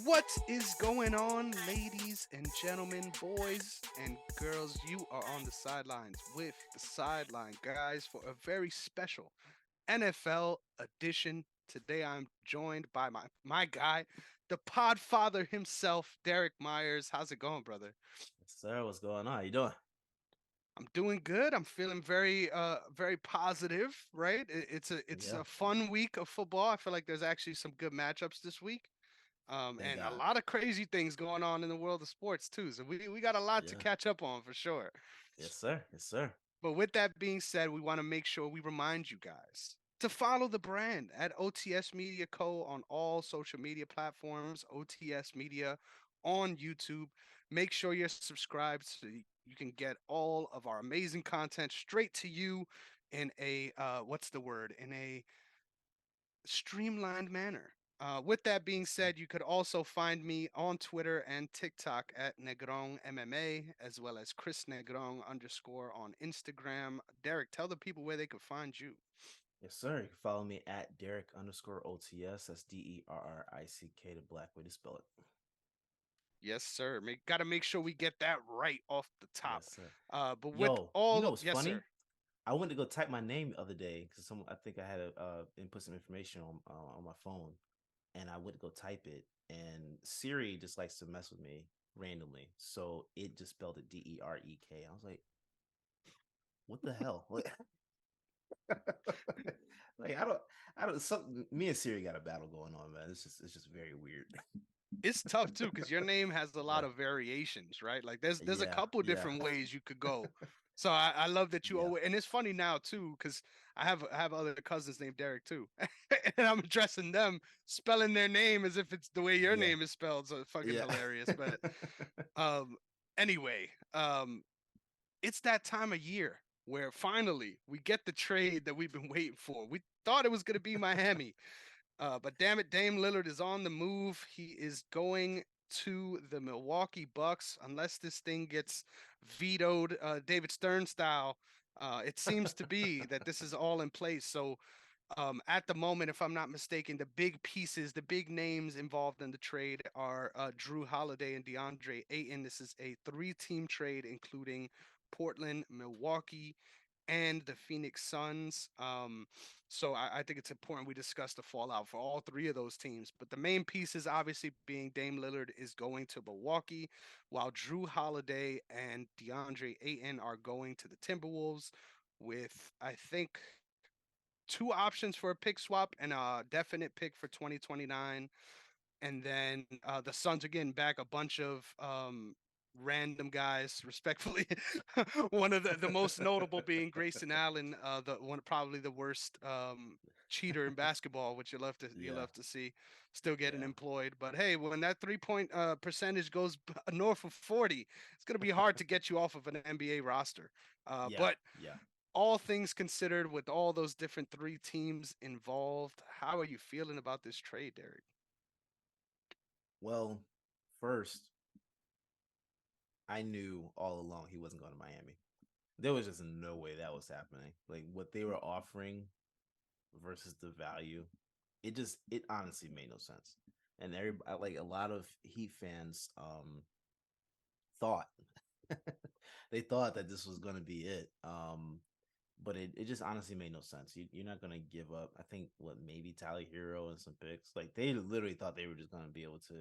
What is going on, ladies and gentlemen, boys and girls? You are on the sidelines with the Sideline guys for a very special NFL edition. Today I'm joined by my guy, the Podfather himself, Derrick Myers. How's it going, brother? Yes, sir, what's going on? How you doing? I'm doing good. I'm feeling very positive, right? It's a Yeah, fun week of football. I feel like there's actually some good matchups this week. thank And a God. lot of crazy things going on in the world of sports too. So we got a lot to Yeah, catch up on for sure. yes, sir, yes, sir. But with that being said, we want to make sure we remind you guys to follow the brand at OTS Media Co. on all social media platforms, OTS Media on YouTube. Make sure you're subscribed so you can get all of our amazing content straight to you in a what's the word? In a streamlined manner. With that being Yes, sir. said, you could also find me on Twitter and TikTok at Negron MMA, as well as Chris Negron underscore on Instagram. Derek, tell the people where they could find you. Yes, sir. You can follow me at Derrick underscore OTS. That's Derrick, the black way to spell it. Yes, sir. Got to make sure we get that right off the top. Yes, sir. But with Yo, you know all, what's yes, sir. funny? I went to go type my name the other day because some I think I had to input some information on my phone, and I went to go type it, and Siri just likes to mess with me randomly, so it just spelled it Derek. I was like, what the hell? Like I don't some me and Siri got a battle going on, man. It's just very weird. It's tough too because your name has a lot Yeah. of variations, right? Like there's a Yeah. couple Yeah. different ways you could go. So I love that you Yeah. always, and it's funny now too because I have other cousins named Derek too, and I'm addressing them spelling their name as if it's the way your Yeah. name is spelled. So it's fucking Yeah. hilarious. But um, anyway, it's that time of year where finally we get the trade that we've been waiting for. We thought it was gonna be Miami, but damn it, Dame Lillard is on the move. He is going to the Milwaukee Bucks unless this thing gets vetoed, David Stern style. It seems to be that this is all in place. So at the moment, if I'm not mistaken, the big pieces, the big names involved in the trade are Drew Holiday and DeAndre Ayton. This is a three-team trade, including Portland, Milwaukee, and the Phoenix Suns. So I think it's important we discuss the fallout for all three of those teams. But the main pieces, obviously, being Dame Lillard is going to Milwaukee, while Drew Holiday and DeAndre Ayton are going to the Timberwolves, with I think two options for a pick swap and a definite pick for 2029. And then the Suns are getting back a bunch of random guys, respectfully. One of the most notable being Grayson Allen, the one probably the worst cheater in basketball, which you Yeah. love to see, still getting Yeah. employed. But hey, when that 3 point percentage goes north of 40, it's gonna be hard to get you off of an NBA roster. Yeah. But Yeah. all things considered, with all those different three teams involved, how are you feeling about this trade, Derek? Well, first, I knew all along he wasn't going to Miami. There was just no way that was happening. Like what they were offering versus the value, it honestly made no sense. And like a lot of Heat fans thought they thought that this was going to be it. But it just honestly made no sense. You're not going to give up. I think what maybe Tyler Hero and some picks. Like they literally thought they were just going to be able to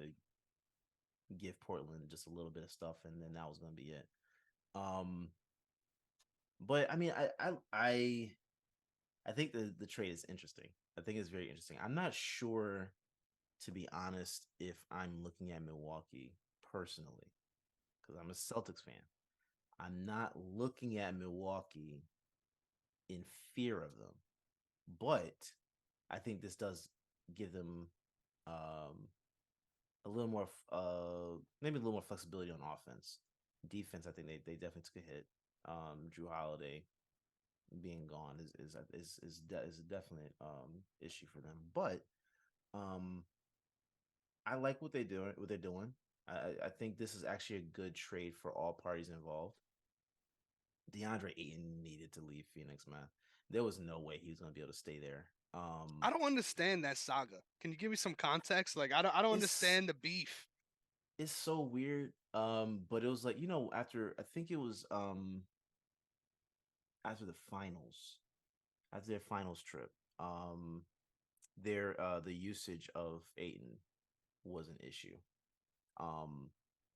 give Portland just a little bit of stuff, and then that was going to be it. Um, but I mean, I think the trade is interesting. I think it's very interesting. I'm not sure, to be honest, if I'm looking at Milwaukee personally because I'm a Celtics fan. I'm not looking at Milwaukee in fear of them, but I think this does give them um, a little more, maybe a little more flexibility on offense. Defense, I think they definitely took a hit. Drew Holiday being gone is a definite issue for them, but um, I like what they do what they're doing. I think this is actually a good trade for all parties involved. DeAndre Ayton needed to leave Phoenix, man. There was no way he was going to be able to stay there. Um, I don't understand that saga. Can you give me some context? Like I don't it's understand the beef. it's so weird. But it was like, after I think it was after the finals, after their finals trip, um, the usage of Aiton was an issue.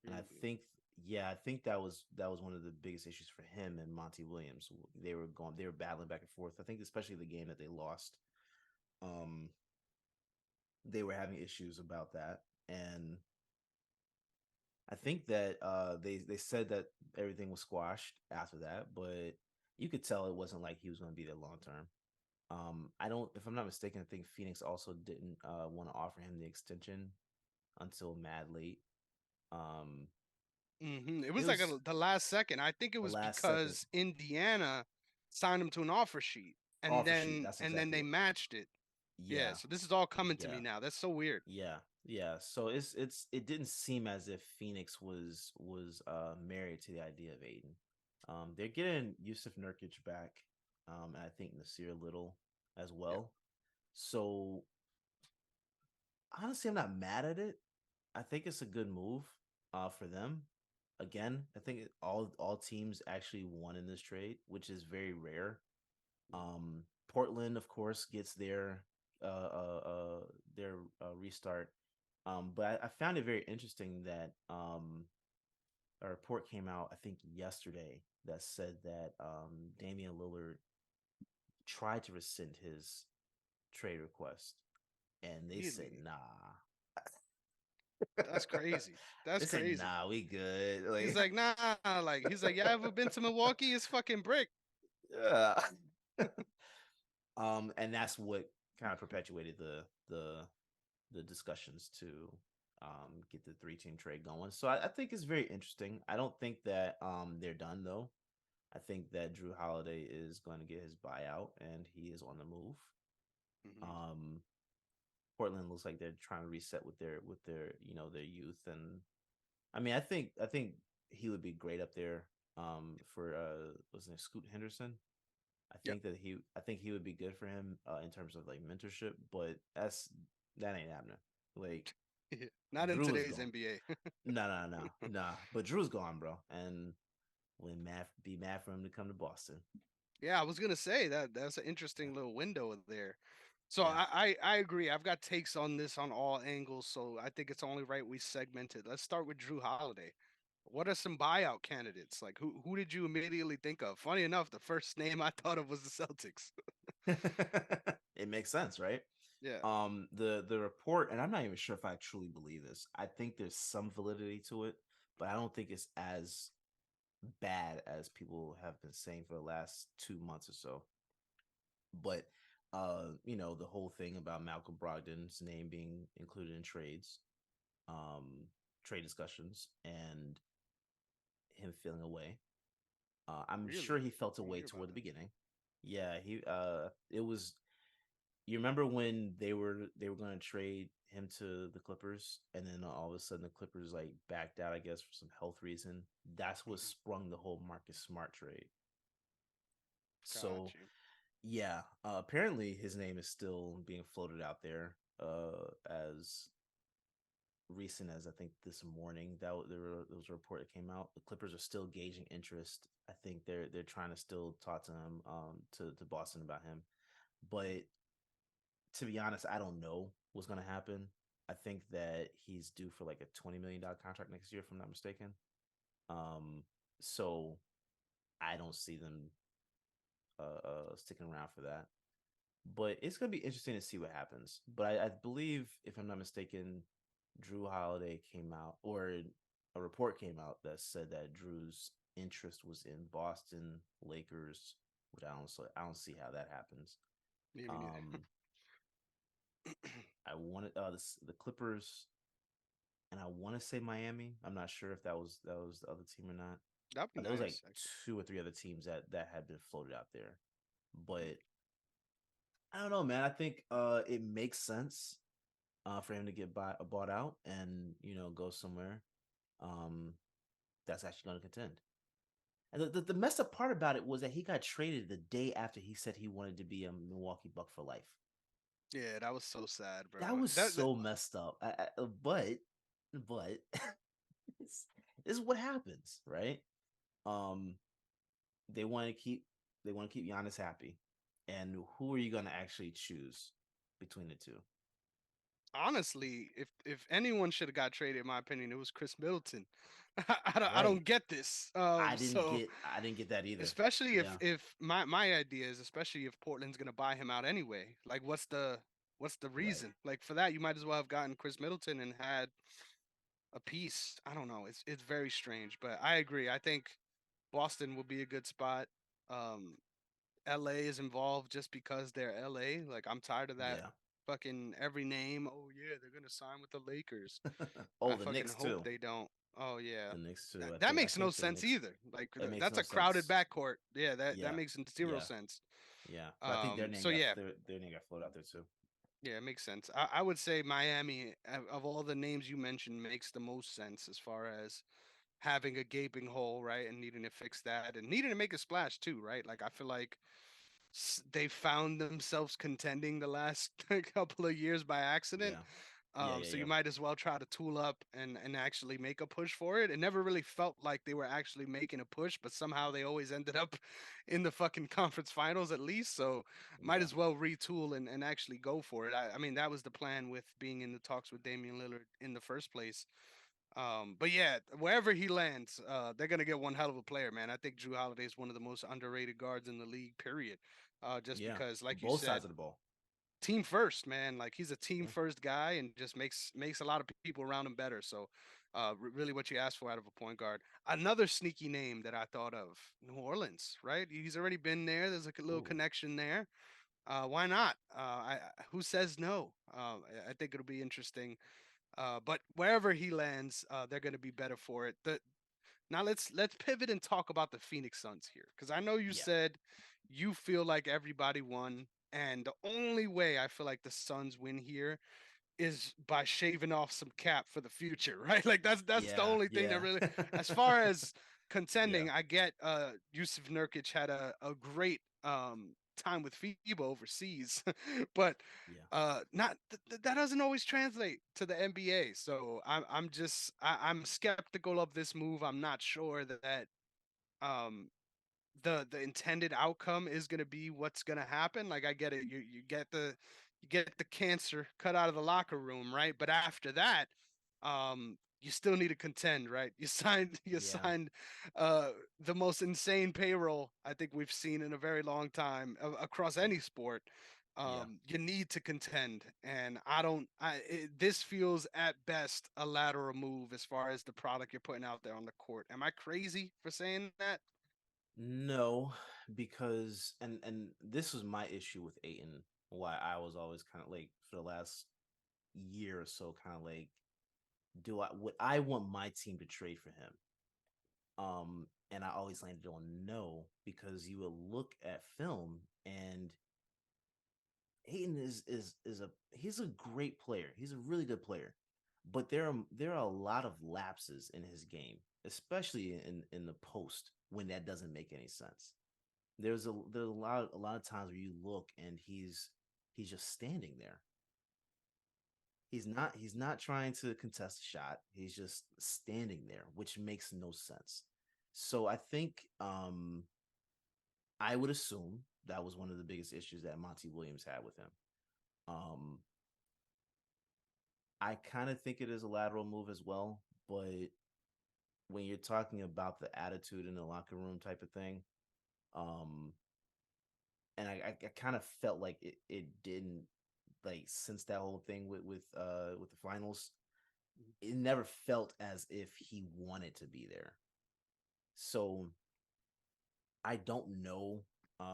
And I Really? think, yeah, I think that was one of the biggest issues for him and Monty Williams. They were battling back and forth. I think especially the game that they lost, um, they were having issues about that, and I think that they said that everything was squashed after that, but you could tell it wasn't like he was going to be there long term. I don't, if I'm not mistaken, I think Phoenix also didn't want to offer him the extension until mad late. Um, It it was like was the last second. I think it the was last second because Indiana signed him to an offer sheet, and offer sheet. then That's and then exactly they it. matched it. Yeah, Yeah, so this is all coming to yeah, me now. That's so weird. yeah, yeah. So it didn't seem as if Phoenix was married to the idea of Aiden. They're getting Yusuf Nurkic back, and I think Nasir Little as Yeah, well. So honestly, I'm not mad at it. I think it's a good move for them. Again, I think all teams actually won in this trade, which is very rare. Portland, of course, gets uh, uh, uh, their restart. But I found it very interesting that a report came out, I think yesterday, that said that Damian Lillard tried to rescind his trade request, and they said really. nah. That's crazy. That's They said crazy. nah, we good. He's Like, like, nah, like he's like, you ever been to Milwaukee? It's fucking brick. yeah. And that's what kind of perpetuated the discussions to get the three-team trade going. So I think it's very interesting. I don't think that they're done though. I think that Drew Holiday is going to get his buyout and he is on the move. Hmm. Um, Portland looks like they're trying to reset with their their youth, and I mean I think he would be great up there for wasn't it Scoot Henderson? Yep. I think he would be good for him in terms of like mentorship, but that ain't happening. Like Not in Drew is today's gone. NBA. No, no, no, nah. But Drew's gone, bro, and when Matt be mad for him to come to Boston. Yeah, I was gonna say that's an interesting little window there. So Yeah, I agree. I've got takes on this on all angles. So I think it's only right we segment it. Let's start with Drew Holiday. What are some buyout candidates? Like who did you immediately think of? Funny enough, the first name I thought of was the Celtics. yeah. It makes sense, right? Yeah. The report, and I'm not even sure if I truly believe this. I think there's some validity to it, but I don't think it's as bad as people have been saying for the last 2 months or so. But the whole thing about Malcolm Brogdon's name being included in um, trade discussions, and him feeling away. I'm sure Really? he felt I don't away hear about toward the that. beginning. Yeah, he it was you remember when they were going to trade him to the Clippers, and then all of a sudden the Clippers like backed out, I guess, for some health reason. That's what Mhm. sprung the whole Marcus Smart trade. So Got you. yeah, apparently his name is still being floated out there as recent as I think this morning. There was a report that came out. The Clippers are still gauging interest. I think they're trying to still talk to him to Boston about him. But to be honest, I don't know what's gonna happen. I think that he's due for like a $20 million contract next year, if I'm not mistaken. Um, so I don't see them sticking around for that. But it's gonna be interesting to see what happens. But I believe, if I'm not mistaken, Drew Holiday came out, or a report came out that said that Drew's interest was in Boston Lakers, which I don't see how that happens. Me neither. Um, I wanted the Clippers, and I want to say Miami. I'm not sure if that was the other team or not. That'd be There was like nice, actually. two or three other teams that had been floated out there, but I don't know, man. I think it makes sense for him to bought out and go somewhere um, that's actually going to contend. And the messed up part about it was that he got traded the day after he said he wanted to be a Milwaukee Buck for life. Yeah, that was so sad, bro. That was That so messed up. But it's, this is what happens, right? Um, they want to keep Giannis happy, and who are you going to actually choose between the two? honestly, if anyone should have got traded, in my opinion, it was Chris Middleton. I Right. don't get this. So I didn't get that either. especially Yeah. if my idea is, especially if Portland's gonna buy him out anyway, like what's the Right. reason? Like for that, you might as well have gotten Chris Middleton and had a piece. I don't know. It's very strange, but I agree. I think Boston would be a good spot. Um, LA is involved just because they're LA. Like I'm tired of that Yeah. fucking every name. Oh yeah, they're gonna sign with the Lakers. Oh, I the fucking Knicks hope too. they don't. Oh yeah. The Knicks too. That I makes no think the sense Knicks. either. Like It makes that's no a crowded sense. backcourt. Yeah, that Yeah. makes zero Yeah. sense. Yeah. But I think So yeah, their name got floated out there too. yeah, it makes sense. I would say Miami, of all the names you mentioned, makes the most sense as far as having a gaping hole, right, and needing to fix that and needing to make a splash too, right? Like I feel like they found themselves contending the last couple of years by accident. Yeah. Yeah. Yeah. So you Yeah. might as well try to tool up and actually make a push for it. It never really felt like they were actually making a push, but somehow they always ended up in the fucking conference finals at least. So might Yeah. as well retool and actually go for it. I mean, that was the plan with being in the talks with Damian Lillard in the first place. But yeah, wherever he lands, they're gonna get one hell of a player, man. I think Drew Holiday is one of the most underrated guards in the league, period. Just Yeah. because, like you Both said, sides of the ball. team first, man. Like he's a team Yeah. first guy and just makes a lot of people around him better. So, really, what you asked for out of a point guard. Another sneaky name that I thought of, New Orleans, right? He's already been there. There's like a little Ooh. connection there. Why not? Who says no? I think it'll be interesting. But wherever he lands, they're going to be better for it. Now let's pivot and talk about the Phoenix Suns here, because I know you Yeah. said you feel like everybody won, and the only way I feel like the Suns win here is by shaving off some cap for the future, right? Like that's the Yeah. only thing that Yeah. really, as far as Yeah. contending, I get Yusuf Nurkic had a great time with FIBA overseas, but Yeah. not that doesn't always translate to the NBA. So I'm skeptical of this move. I'm not sure that um the intended outcome is going to be what's going to happen. Like I get it, you get the cancer cut out of the locker room, right? But after that, you still need to contend, right? You Yeah. signed the most insane payroll I think we've seen in a very long time across Yeah. any sport. Yeah. You need to contend, and I don't. This feels at best a lateral move as far as the product you're putting out there on the court. Am I crazy for saying that? No, because and this was my issue with Aiton. Why I was always kind of like for the last year or so, kind of like, do I would I want my team to trade for him? And I always landed on no because you will look at film and Hayden is a he's a great player. He's a really good player, but there are a lot of lapses in his game, especially in the post when that doesn't make any sense. There's a lot of times where you look and he's just standing there. He's not trying to contest a shot. He's just standing there, which makes no sense. So I think I would assume that was one of the biggest issues that Monty Williams had with him. Um, I kind of think it is a lateral move as well, but when you're talking about the attitude in the locker room type of thing, um, and I kind of felt like it didn't like since that whole thing with the finals, it never felt as if he wanted to be there. So I don't know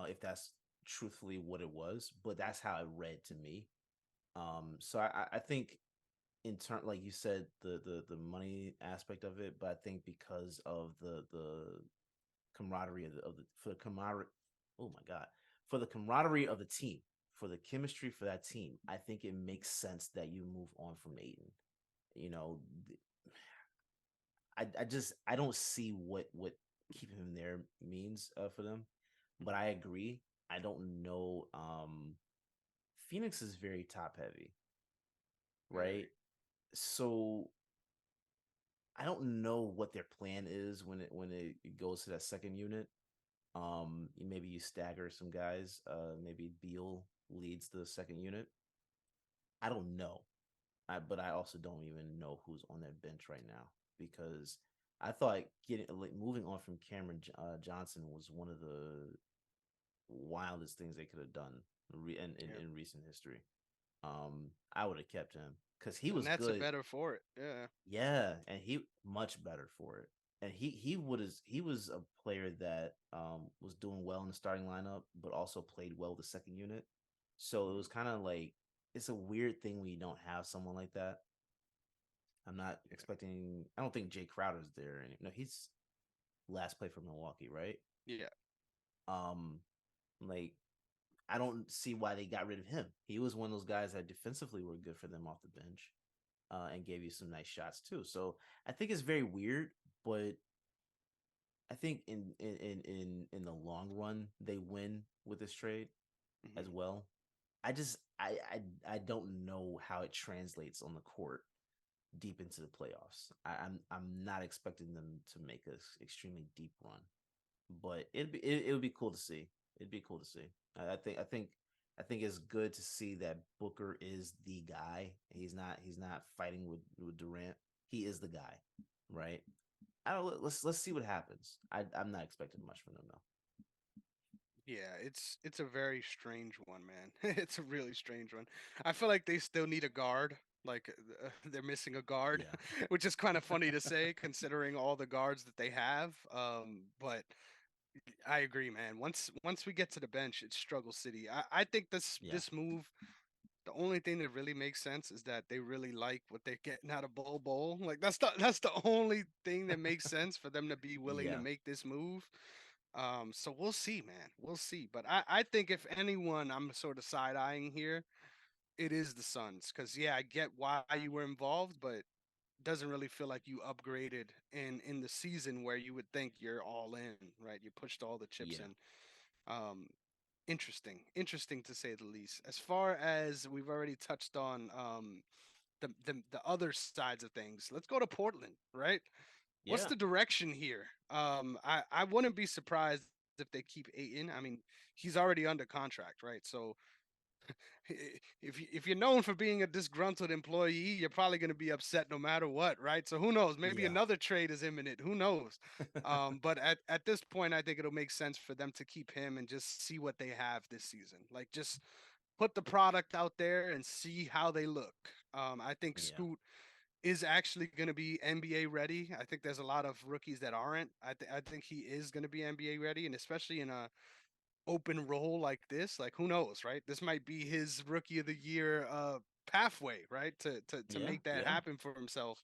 if that's truthfully what it was, but that's how it read to me. So I think in turn, like you said, the money aspect of it, but I think because of the camaraderie of the for the camaraderie, oh my god, for the camaraderie of the team, for the chemistry for that team, I think it makes sense that you move on from Aiden. You know, I just I don't see what keeping him there means for them, but I agree. I don't know Phoenix is very top heavy, right? Very. So I don't know what their plan is when it goes to that second unit. Maybe you stagger some guys. Maybe Beal leads the second unit. I don't know. But I also don't even know who's on their bench right now because I thought getting like moving on from Cameron Johnson was one of the wildest things they could have done Yeah. in recent history. I would have kept him because he The was Nets are good. better for it. Yeah. Yeah, and he much better for it. And he was a player that was doing well in the starting lineup, but also played well the second unit. So it was kind of like it's a weird thing when you don't have someone like that. I'm not Yeah. expecting. I don't think Jay Crowder's there. No, he's last play for Milwaukee, right? Yeah. Um, like I don't see why they got rid of him. He was one of those guys that defensively were good for them off the bench, and gave you some nice shots too. So I think it's very weird, but I think in the long run they win with this trade as Hmm. well. I just I don't know how it translates on the court deep into the playoffs. I'm not expecting them to make a extremely deep run, but it would be cool to see. It'd be cool to see. I think it's good to see that Booker is the guy. He's not fighting with Durant. He is the guy, right? I don't. Let's see what happens. I'm not expecting much from them though. Yeah, it's a very strange one, man. It's a really strange one. I feel like they still need a guard. Like they're missing a guard, Yeah, which is kind of funny to say considering all the guards that they have. But I agree, man. Once we get to the bench, it's struggle city. I think yeah, this move, the only thing that really makes sense is that they really like what they're getting out of Bol Bol. Like that's the only thing that makes sense for them to be willing to yeah, make this move. So we'll see, man. We'll see. But I think if anyone I'm sort of side eyeing here, it is the Suns. Cause yeah, I get why you were involved, but it doesn't really feel like you upgraded in the season where you would think you're all in, right? You pushed all the chips yeah, in. Um, interesting to say the least. As far as we've already touched on the other sides of things, let's go to Portland, right? What's yeah, the direction here? I wouldn't be surprised if they keep Aiton. I mean, he's already under contract, right? So if you're known for being a disgruntled employee, you're probably going to be upset no matter what, right? So who knows? Maybe yeah, another trade is imminent. Who knows? But at this point, I think it'll make sense for them to keep him and just see what they have this season. Like just put the product out there and see how they look. I think yeah, Scoot is actually going to be NBA ready. I think there's a lot of rookies that aren't. I think he is going to be NBA ready, and especially in a open role like this, like who knows, right? This might be his rookie of the year pathway, right? To yeah, make that yeah, happen for himself.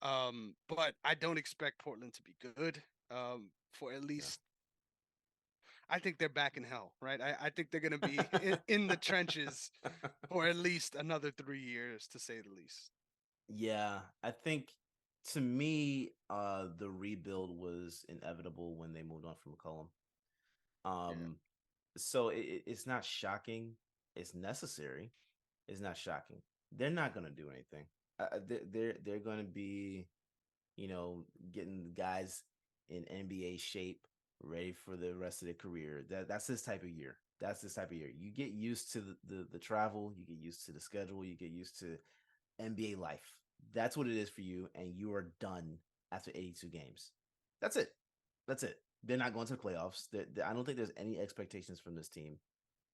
But I don't expect Portland to be good. For at yeah. least I think they're back in hell, right? I think they're going to be in the trenches for at least another 3 years, to say the least. Yeah, I think to me, the rebuild was inevitable when they moved on from McCollum. Yeah. Um, so it's not shocking. It's necessary. It's not shocking. They're not going to do anything. They're going to be, getting guys in NBA shape, ready for the rest of their career. That's this type of year. That's this type of year. You get used to the travel. You get used to the schedule. You get used to NBA life. That's what it is for you, and you are done after 82 games. That's it. That's it. They're not going to the playoffs. I don't think there's any expectations from this team.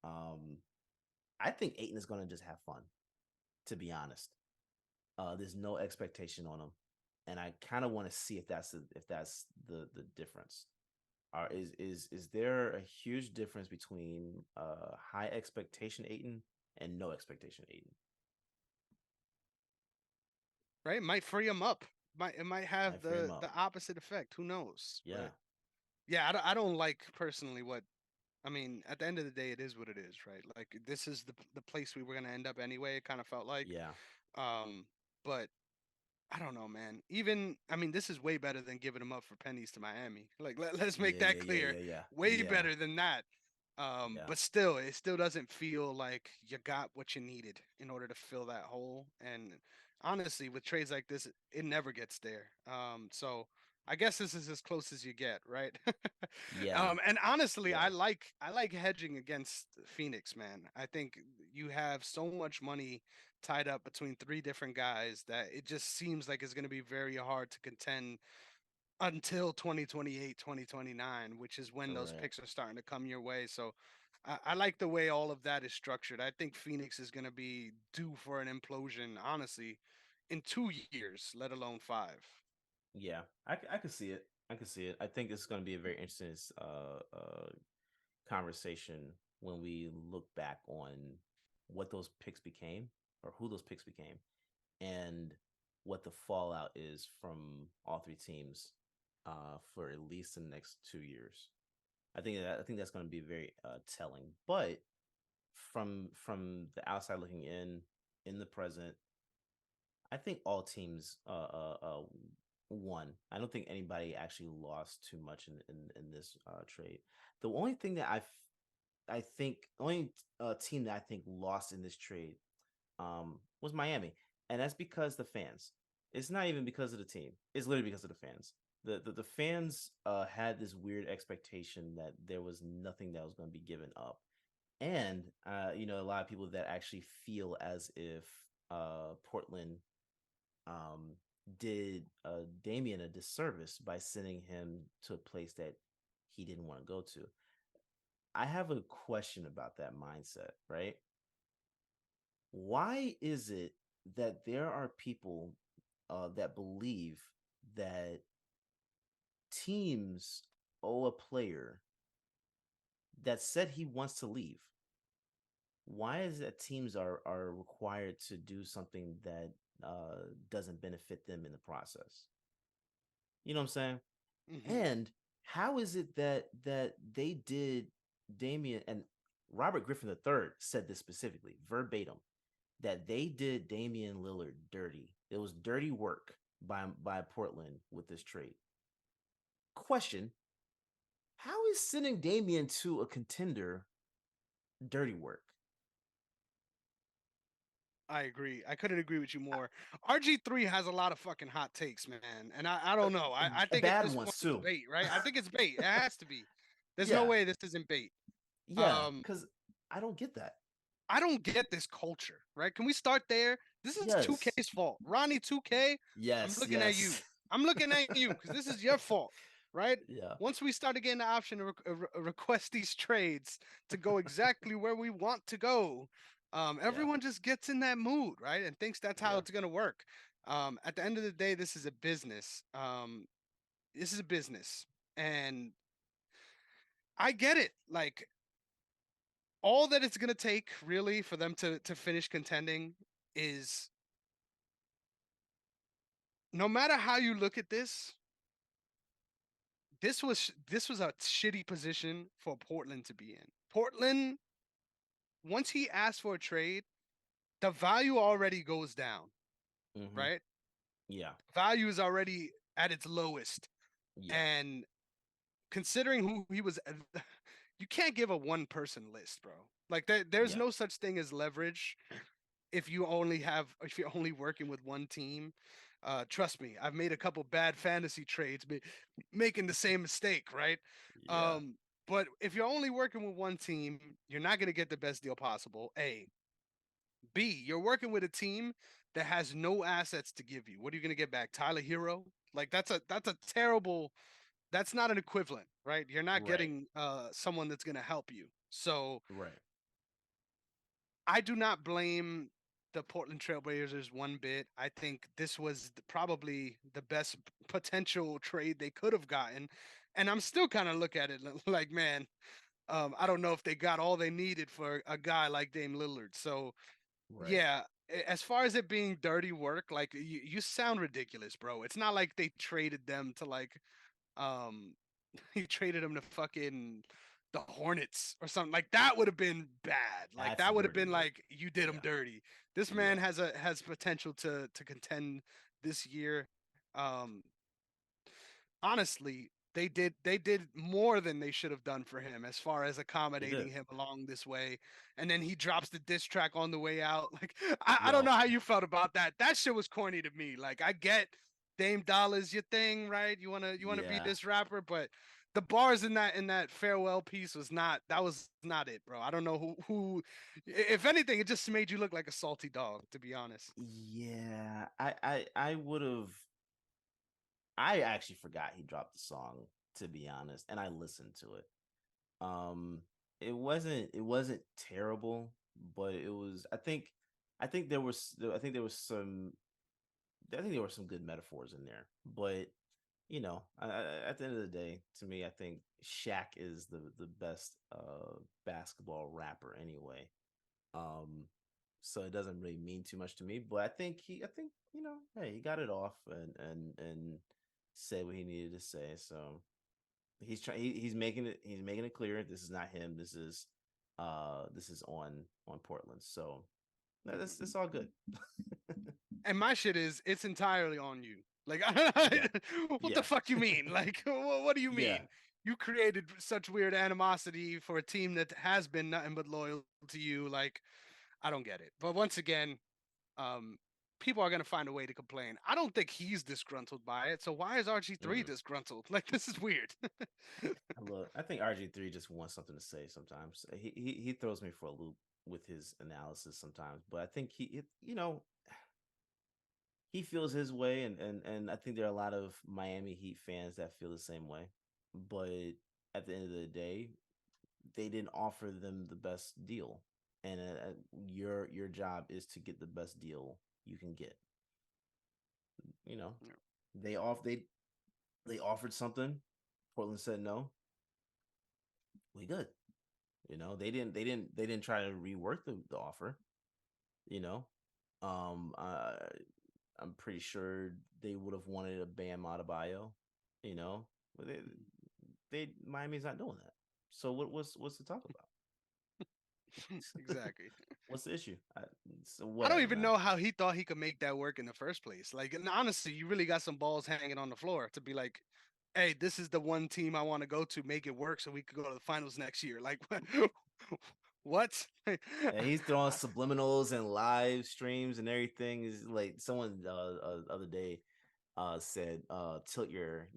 Um, I think Aiton is going to just have fun. To be honest, there's no expectation on him, and I kind of want to see if that's the difference. Is there a huge difference between high expectation Aiton and no expectation Aiton? Right? Might free him up. It might have Might free him up. the opposite effect. Who knows? Yeah, But yeah, I don't like personally what I mean. At the end of the day, it is what it is, right? Like this is the place we were gonna end up anyway. It kind of felt like, yeah, um, but I don't know, man. Even I mean, this is way better than giving him up for pennies to Miami. Like let's make yeah, that yeah, yeah, clear. yeah, yeah, Way yeah. better than that. Yeah. But still, it still doesn't feel like you got what you needed in order to fill that hole. And honestly, with trades like this, it never gets there. So I guess this is as close as you get, right? Yeah. And honestly, Yeah. I like hedging against Phoenix, man. I think you have so much money tied up between three different guys that it just seems like it's going to be very hard to contend until 2028, 2029, which is when those Right. picks are starting to come your way. So I like the way all of that is structured. I think Phoenix is going to be due for an implosion, honestly, in 2 years, let alone five. Yeah. I could see it. I could see it. I think it's going to be a very interesting conversation when we look back on what those picks became or who those picks became and what the fallout is from all three teams for at least the next 2 years. I think that's going to be very telling. But from the outside looking in the present, I think all teams won. I don't think anybody actually lost too much in this trade. The only thing that I think only team that I think lost in this trade was Miami, and that's because the fans. It's not even because of the team. It's literally because of the fans. The fans had this weird expectation that there was nothing that was going to be given up, and a lot of people that actually feel as if Portland um, did Damian a disservice by sending him to a place that he didn't want to go to. I have a question about that mindset, right? Why is it that there are people that believe that teams owe a player that said he wants to leave? Why is it that teams are required to do something that doesn't benefit them in the process? You know what I'm saying? Hmm. And how is it that they did Damian and Robert Griffin III said this specifically, verbatim, that they did Damian Lillard dirty. It was dirty work by Portland with this trade. Question: how is sending Damian to a contender dirty work? I agree. I couldn't agree with you more. RG3 has a lot of fucking hot takes, man. And I don't know. I think at Bad this point ones it's too. bait, right? I think it's bait. It has to be. There's no Yeah, way this isn't bait. yeah. Um, Because I don't get that. I don't get this culture, right? Can we start there? This is Yes, 2K's fault. Ronnie 2K, I'm yes, looking at you. yes. I'm looking at you because this is your fault, right? Yeah, Once we started getting the option to request these trades to go exactly where we want to go, yeah, everyone just gets in that mood, right? And thinks that's how yeah. it's going to work. At the end of the day, this is a business. This is a business. And I get it. Like, all that it's going to take really for them to finish contending is, no matter how you look at this, this was a shitty position for Portland to be in. Portland, once he asked for a trade, the value already goes down, Mm-hmm. right? Yeah, Value is already at its lowest. yeah, And considering who he was, you can't give a one person list, bro. Like there's yeah, no such thing as leverage if you're only working with one team. Trust me, I've made a couple bad fantasy trades, making the same mistake, right? yeah, Um, but if you're only working with one team, you're not going to get the best deal possible. A, B, you're working with a team that has no assets to give you. What are you going to get back? Tyler Hero? Like that's a terrible. That's not an equivalent, right? You're not right, getting someone that's going to help you. So right, I do not blame the Portland Trailblazers one bit. I think this was probably the best potential trade they could have gotten. And I'm still kind of look at it like, man, I don't know if they got all they needed for a guy like Dame Lillard. So, right, yeah, as far as it being dirty work, like you sound ridiculous, bro. It's not like they traded them to um, he traded him to fucking the Hornets or something. Like that would have been bad. Like that's that would have dirty been work. like you did him Yeah, dirty. This man yeah, has potential to contend this year. Um honestly, they did more than they should have done for him as far as They accommodating did. him along this way. And then he drops the diss track on the way out. Like I don't know Yo, how you felt about that. That shit was corny to me. Like I get Dame Dolla's your thing, right? You wanna be yeah, this rapper, but the bars in that farewell piece was not that was not it, bro. I don't know who if anything, it just made you look like a salty dog, to be honest. yeah. I would have. I actually forgot he dropped the song, to be honest, and I listened to it. Um, it wasn't terrible, but it was. I think there were some good metaphors in there, but at the end of the day, to me, I think Shaq is the best basketball rapper anyway. Um, so it doesn't really mean too much to me, but I think hey, he got it off and said what he needed to say. So he's making it clear this is not him. This is on Portland. So that's all good. And my shit is it's entirely on you. Like, Yeah, what the yeah, fuck you mean? Like, what do you yeah. mean? You created such weird animosity for a team that has been nothing but loyal to you. Like, I don't get it. But once again, um, people are gonna find a way to complain. I don't think he's disgruntled by it. So why is RG3 Mm. disgruntled? Like, this is weird. Look, I think RG3 just wants something to say sometimes. He throws me for a loop with his analysis sometimes, but I think he feels his way, and I think there are a lot of Miami Heat fans that feel the same way. But at the end of the day, they didn't offer them the best deal, and your job is to get the best deal you can get. You know, they off they offered something. Portland said no. We good. They didn't try to rework the offer. You know, um, uh, I'm pretty sure they would have wanted a Bam Adebayo, but they Miami's not doing that. So what's to talk about? Exactly. What's the issue? So I don't whatever, even man. know how he thought he could make that work in the first place. Like, and honestly, you really got some balls hanging on the floor to be like, "Hey, this is the one team I want to go to. Make it work so we could go to the finals next year." Like, what? Yeah, he's throwing subliminals and live streams and everything. Is like someone other day said tilt your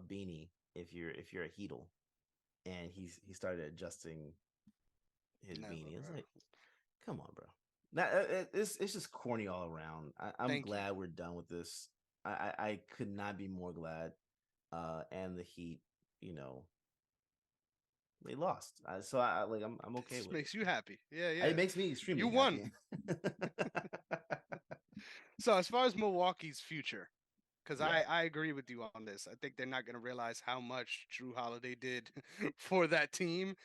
beanie if you're a Heatle, and he started adjusting his Never, beanie. It's bro. like, come on, bro. Now, it's just corny all around. I'm Thank you. glad we're done with this. I could not be more glad. And the Heat, you know, they lost. So I'm okay This with it. makes you happy. Yeah, It yeah. makes me You extremely won. happy. So as far as Milwaukee's future, because Yeah, I agree with you on this. I think they're not going to realize how much Drew Holiday did for that team.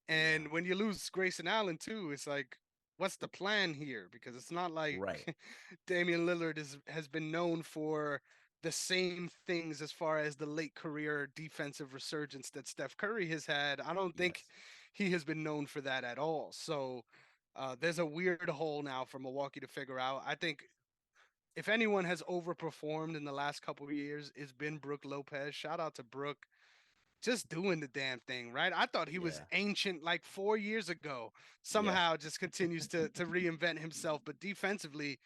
yeah, And when you lose Grayson Allen too, it's like, what's the plan here? Because it's not like right. Damian Lillard has been known for the same things as far as the late career defensive resurgence that Steph Curry has had. I don't think Yes. he has been known for that at all. So there's a weird hole now for Milwaukee to figure out. I think if anyone has overperformed in the last couple of years, it's been Brooke Lopez. Shout out to Brooke, just doing the damn thing, right? I thought he was Yeah. ancient like 4 years ago. Yeah. Somehow just continues to reinvent himself. But defensively,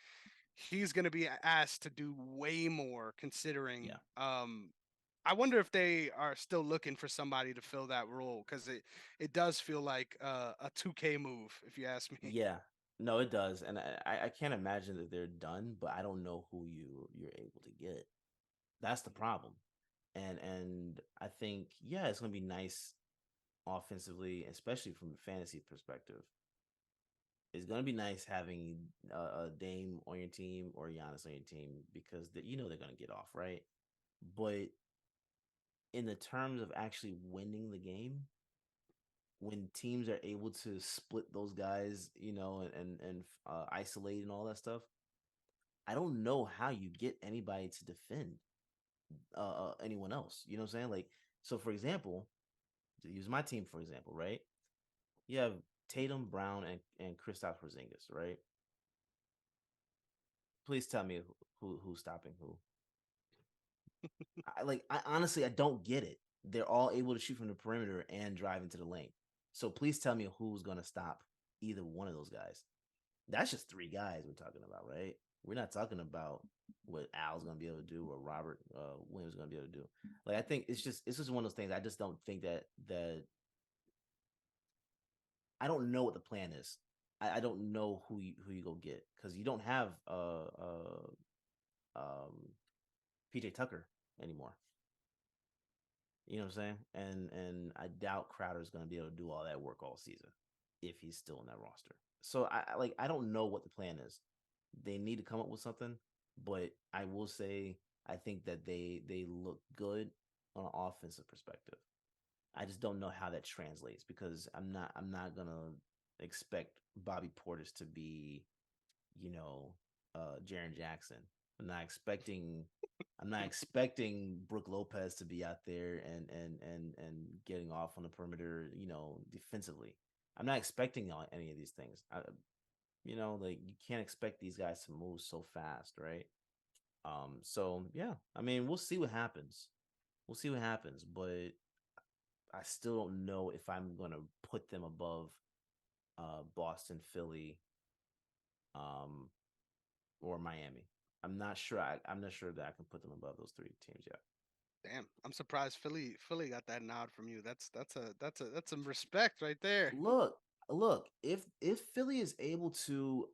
he's gonna be asked to do way more considering Yeah. I wonder if they are still looking for somebody to fill that role because it does feel like a 2K move, if you ask me. Yeah. No, it does, and I can't imagine that they're done, but I don't know who you're able to get. That's the problem, and I think it's gonna be nice offensively, especially from a fantasy perspective. It's gonna be nice having a Dame on your team or Giannis on your team because they're gonna get off, right? But in the terms of actually winning the game, when teams are able to split those guys, and isolate and all that stuff, I don't know how you get anybody to defend anyone else. You know what I'm saying? Like, so for example, to use my team for example, right? You have Tatum, Brown, and Kristaps Porzingis, right? Please tell me who's stopping who. I honestly I don't get it. they're all able to shoot from the perimeter and drive into the lane. So please tell me who's going to stop either one of those guys. That's just three guys we're talking about, right? We're not talking about what Al's going to be able to do or Robert Williams is going to be able to do. Like, I think it's just one of those things. I just don't think that I don't know what the plan is. I don't know who you go get because you don't have um PJ Tucker anymore. You know what I'm saying? And I doubt Crowder's going to be able to do all that work all season if he's still in that roster. So I don't know what the plan is. They need to come up with something, but I will say I think that they look good on an offensive perspective. I just don't know how that translates because I'm not gonna expect Bobby Portis to be, you know, Jaren Jackson. I'm not expecting Brooke Lopez to be out there and getting off on the perimeter, defensively. I'm not expecting any of these things. Like you can't expect these guys to move so fast, right? So yeah, I mean, we'll see what happens. We'll see what happens, but I still don't know if I'm gonna put them above Boston, Philly, um, or Miami. I'm not sure that I can put them above those three teams yet. Damn, I'm surprised Philly got that nod from you. That's some respect right there. Look, look. If Philly is able to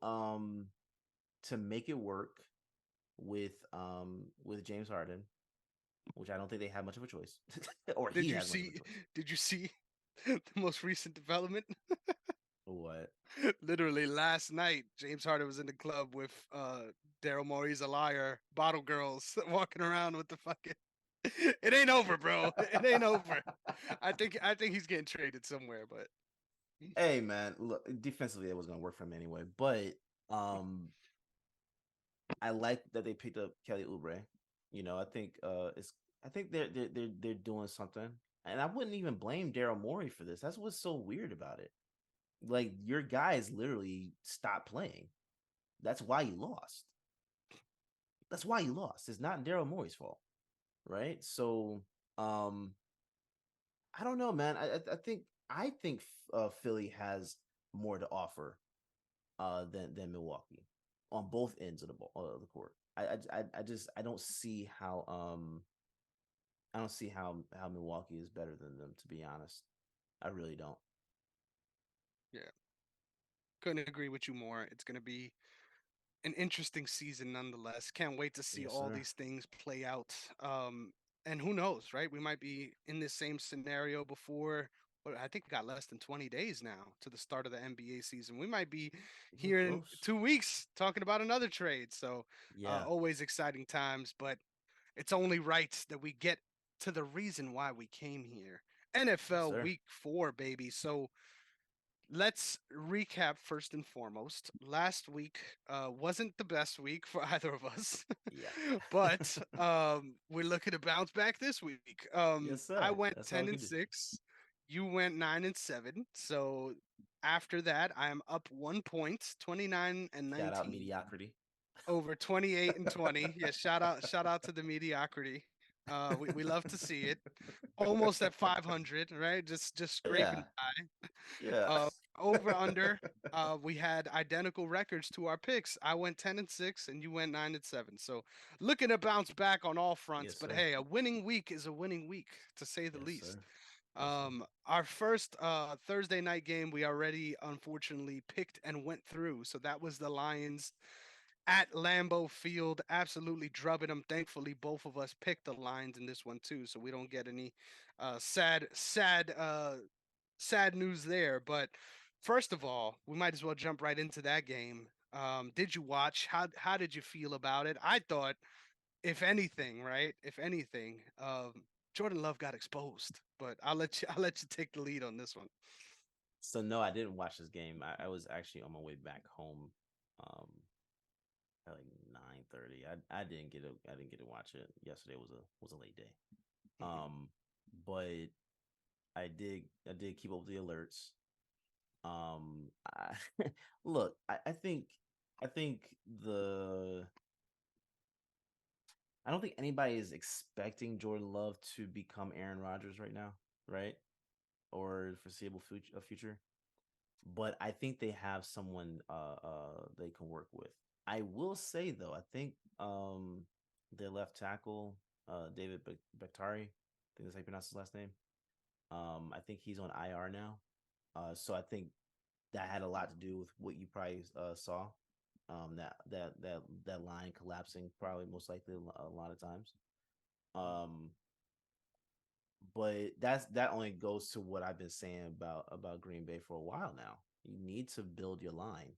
make it work with James Harden, which I don't think they have much of a choice, or Did he you has much of a see? choice. Did you see the most recent development? What? Literally last night, James Harden was in the club with Daryl Morey's a liar, bottle girls walking around with the fucking. It ain't over, bro. It ain't over. I think he's getting traded somewhere, but Hey man, look, defensively it was gonna work for him anyway. But um I like that they picked up Kelly Oubre. I think they're doing something. And I wouldn't even blame Daryl Morey for this. That's what's so weird about it. Like your guys literally stopped playing. That's why you lost. That's why you lost. It's not Daryl Morey's fault, right? So, um, I don't know, man. I think Philly has more to offer than Milwaukee on both ends of the court. I don't see how Milwaukee is better than them. To be honest, I really don't. yeah, couldn't agree with you more. It's gonna be an interesting season nonetheless. Can't wait to see Yes, all sir. these things play out. And who knows, right? We might be in this same scenario before. What I think we got less than 20 days now to the start of the NBA season. We might be We're here in close. 2 weeks talking about another trade. So Yeah. always exciting times, but it's only right that we get to the reason why we came here. Yes, NFL sir. Week 4, baby. So let's recap first and foremost. Last week wasn't the best week for either of us, Yeah. but we're looking to bounce back this week. Yes, I sir. went That's all ten we and can do. six. You went 9 and 7. So after that, I am up 1 point, 29 and Shout out 19 mediocrity. over 28 and 20. Yeah, shout out to the mediocrity. We love to see it. Almost at 500, right? Just Yeah. scraping by. Yeah. Over under, we had identical records to our picks. I went 10 and 6, and you went 9 and 7. So looking to bounce back on all fronts. Yes, But sir. hey, a winning week is a winning week, to say the Yes, sir. least. Yes, sir. Our first Thursday night game, we already unfortunately picked and went through. So that was the Lions at Lambeau Field, absolutely drubbing them. Thankfully, both of us picked the Lions in this one too, so we don't get any sad news there. But first of all, we might as well jump right into that game. Did you watch? How did you feel about it? I thought, if anything, right? If anything, Jordan Love got exposed. But I'll let you take the lead on this one. So no, I didn't watch this game. I was actually on my way back home um at like 9:30. I didn't get to watch it. Yesterday was a late day. Mhm. Um but I did keep up with the alerts. I, look, I think the I don't think anybody is expecting Jordan Love to become Aaron Rodgers right now, right? Or foreseeable future. But I think they have someone they can work with. I will say though, I think their left tackle, David Bakhtari, I think that's how you pronounce his last name. I think he's on IR now. So I think that had a lot to do with what you probably saw. That line collapsing probably most likely a lot of times. Um, but that only goes to what I've been saying about Green Bay for a while now. You need to build your line,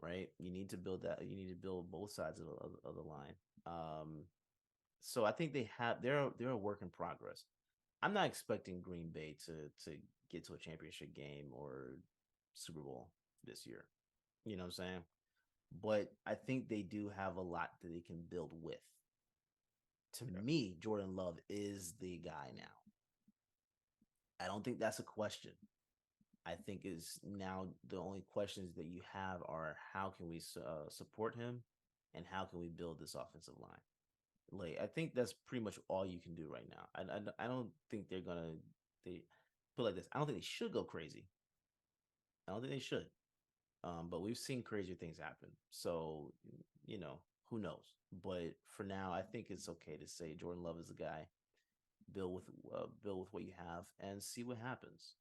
right? You need to build that. You need to build both sides of the line. So I think they're a work in progress. I'm not expecting Green Bay to get to a championship game or Super Bowl this year. You know what I'm saying? But I think they do have a lot that they can build with. To Yeah, me, Jordan Love is the guy now. I don't think that's a question. I think is now the only questions that you have are how can we support him and how can we build this offensive line. Like I think that's pretty much all you can do right now. I don't think they put like this. I don't think they should go crazy. I don't think they should. But we've seen crazier things happen. So who knows? But for now, I think it's okay to say Jordan Love is the guy. Build with what you have and see what happens.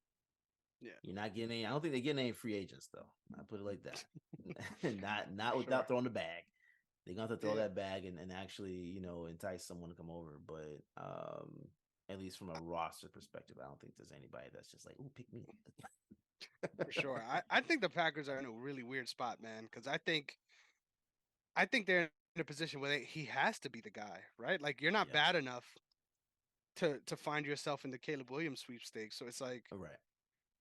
yeah, You're not getting any. I don't think they're getting any free agents though. I put it like that. Not for sure. without throwing the bag. They're gonna have to throw Yeah. that bag and actually, entice someone to come over. But at least from a roster perspective, I don't think there's anybody that's just like, "Ooh, pick me." For sure. I think the Packers are in a really weird spot, man, because I think they're in a position where he has to be the guy, right? Like you're not Yeah. bad enough to find yourself in the Caleb Williams sweepstakes. So it's like All right.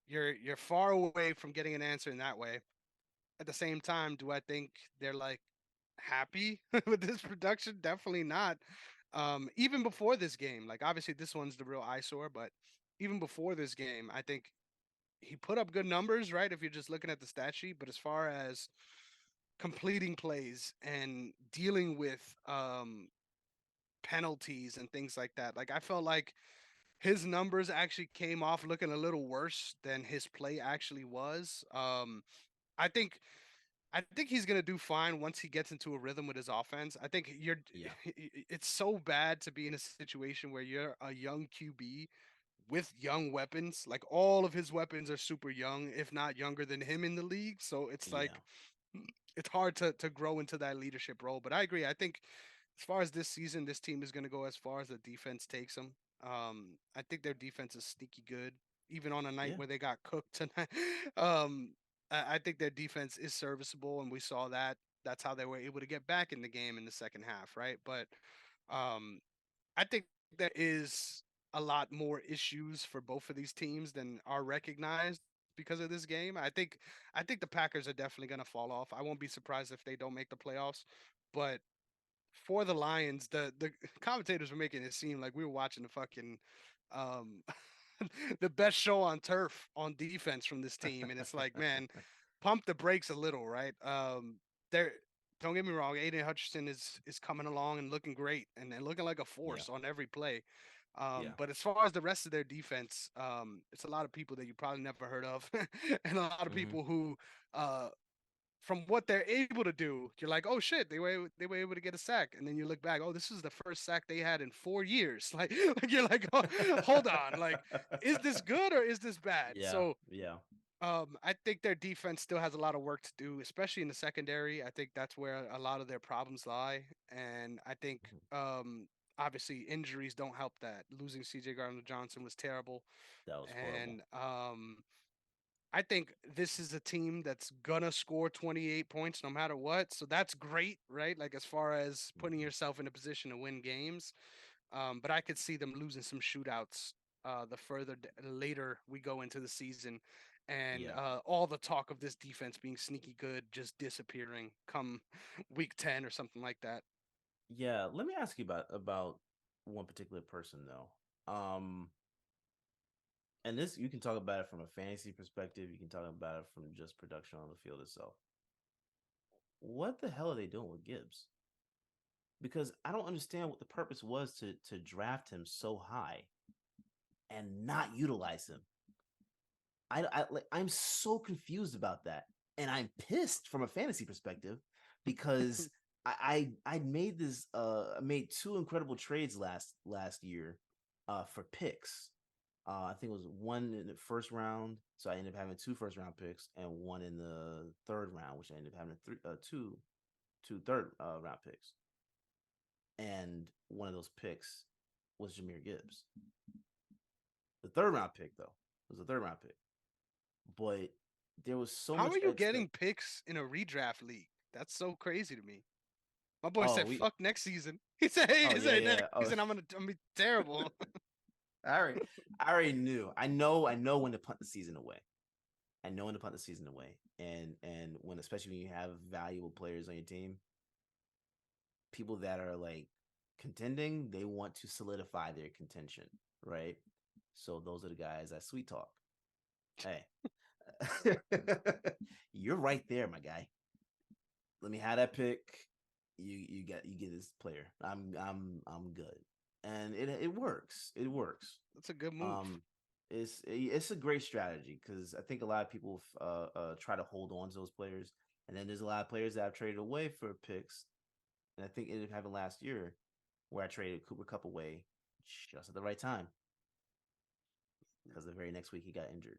you're far away from getting an answer in that way. At the same time, do I think they're like happy with this production? Definitely not. Even before this game, like obviously this one's the real eyesore, but even before this game, I think he put up good numbers, right? If you're just looking at the stat sheet, but as far as completing plays and dealing with penalties and things like that, like I felt like his numbers actually came off looking a little worse than his play actually was. I think I think he's gonna do fine once he gets into a rhythm with his offense. I think Yeah. it's so bad to be in a situation where you're a young QB with young weapons. Like all of his weapons are super young, if not younger than him in the league. So it's Yeah. like it's hard to grow into that leadership role. But I agree. I think as far as this season, this team is going to go as far as the defense takes them. I think their defense is sneaky good, even on a night Yeah. where they got cooked tonight. um, I think their defense is serviceable, and we saw that. That's how they were able to get back in the game in the second half, right? But um, I think there is a lot more issues for both of these teams than are recognized because of this game. I think the Packers are definitely going to fall off. I won't be surprised if they don't make the playoffs, but for the Lions, the commentators were making it seem like we were watching the fucking um the best show on turf on defense from this team, and it's like, man, pump the brakes a little, right? They're don't get me wrong, Aiden Hutchinson is coming along and looking great and looking like a Yeah. force on every play. Yeah. But as far as the rest of their defense, it's a lot of people that you probably never heard of, and a lot of Hmm. people who, from what they're able to do, you're like, oh shit, they were able to get a sack, and then you look back, oh, this is the first sack they had in 4 years. Like you're like, oh, hold on, like, is this good or is this bad? Yeah. So Yeah. I think their defense still has a lot of work to do, especially in the secondary. I think that's where a lot of their problems lie. And I think Mhm. obviously injuries don't help that. Losing CJ Gardner Johnson was terrible. That was horrible. And I think this is a team that's gonna score 28 points no matter what. So that's great, right? Like as far as putting Hmm. yourself in a position to win games. But I could see them losing some shootouts the further later we go into the season, and Yeah. all the talk of this defense being sneaky good just disappearing come week 10 or something like that. Yeah. Let me ask you about one particular person though. And this you can talk about it from a fantasy perspective. You can talk about it from just production on the field itself. What the hell are they doing with Gibbs? because I don't understand what the purpose was to draft him so high and not utilize him. I'm so confused about that, and I'm pissed from a fantasy perspective because I made this I made two incredible trades last year for picks. I think it was one in the first round, so I ended up having two first round picks and one in the third round, which I ended up having two third round picks. And one of those picks was Jameer Gibbs. The third round pick though was a third round pick, but there was so How much are you extra. getting picks in a redraft league? That's so crazy to me. My boy Oh, said, we. "Fuck next season." He said, "Hey, Oh he yeah, said yeah. next Oh, season I'm gonna be terrible." I already, I already knew. I know when to punt the season away. I know when to punt the season away, and when especially when you have valuable players on your team, people that are like contending, they want to solidify their contention, right? So those are the guys that sweet talk. Hey, you're right there, my guy. Let me have that pick. You get this player. I'm good, and it works. It works. That's a good move. Um, it's a great strategy because I think a lot of people try to hold on to those players, and then there's a lot of players that I've traded away for picks, and I think it happened last year where I traded Cooper Cup away just at the right time because the very next week he got injured.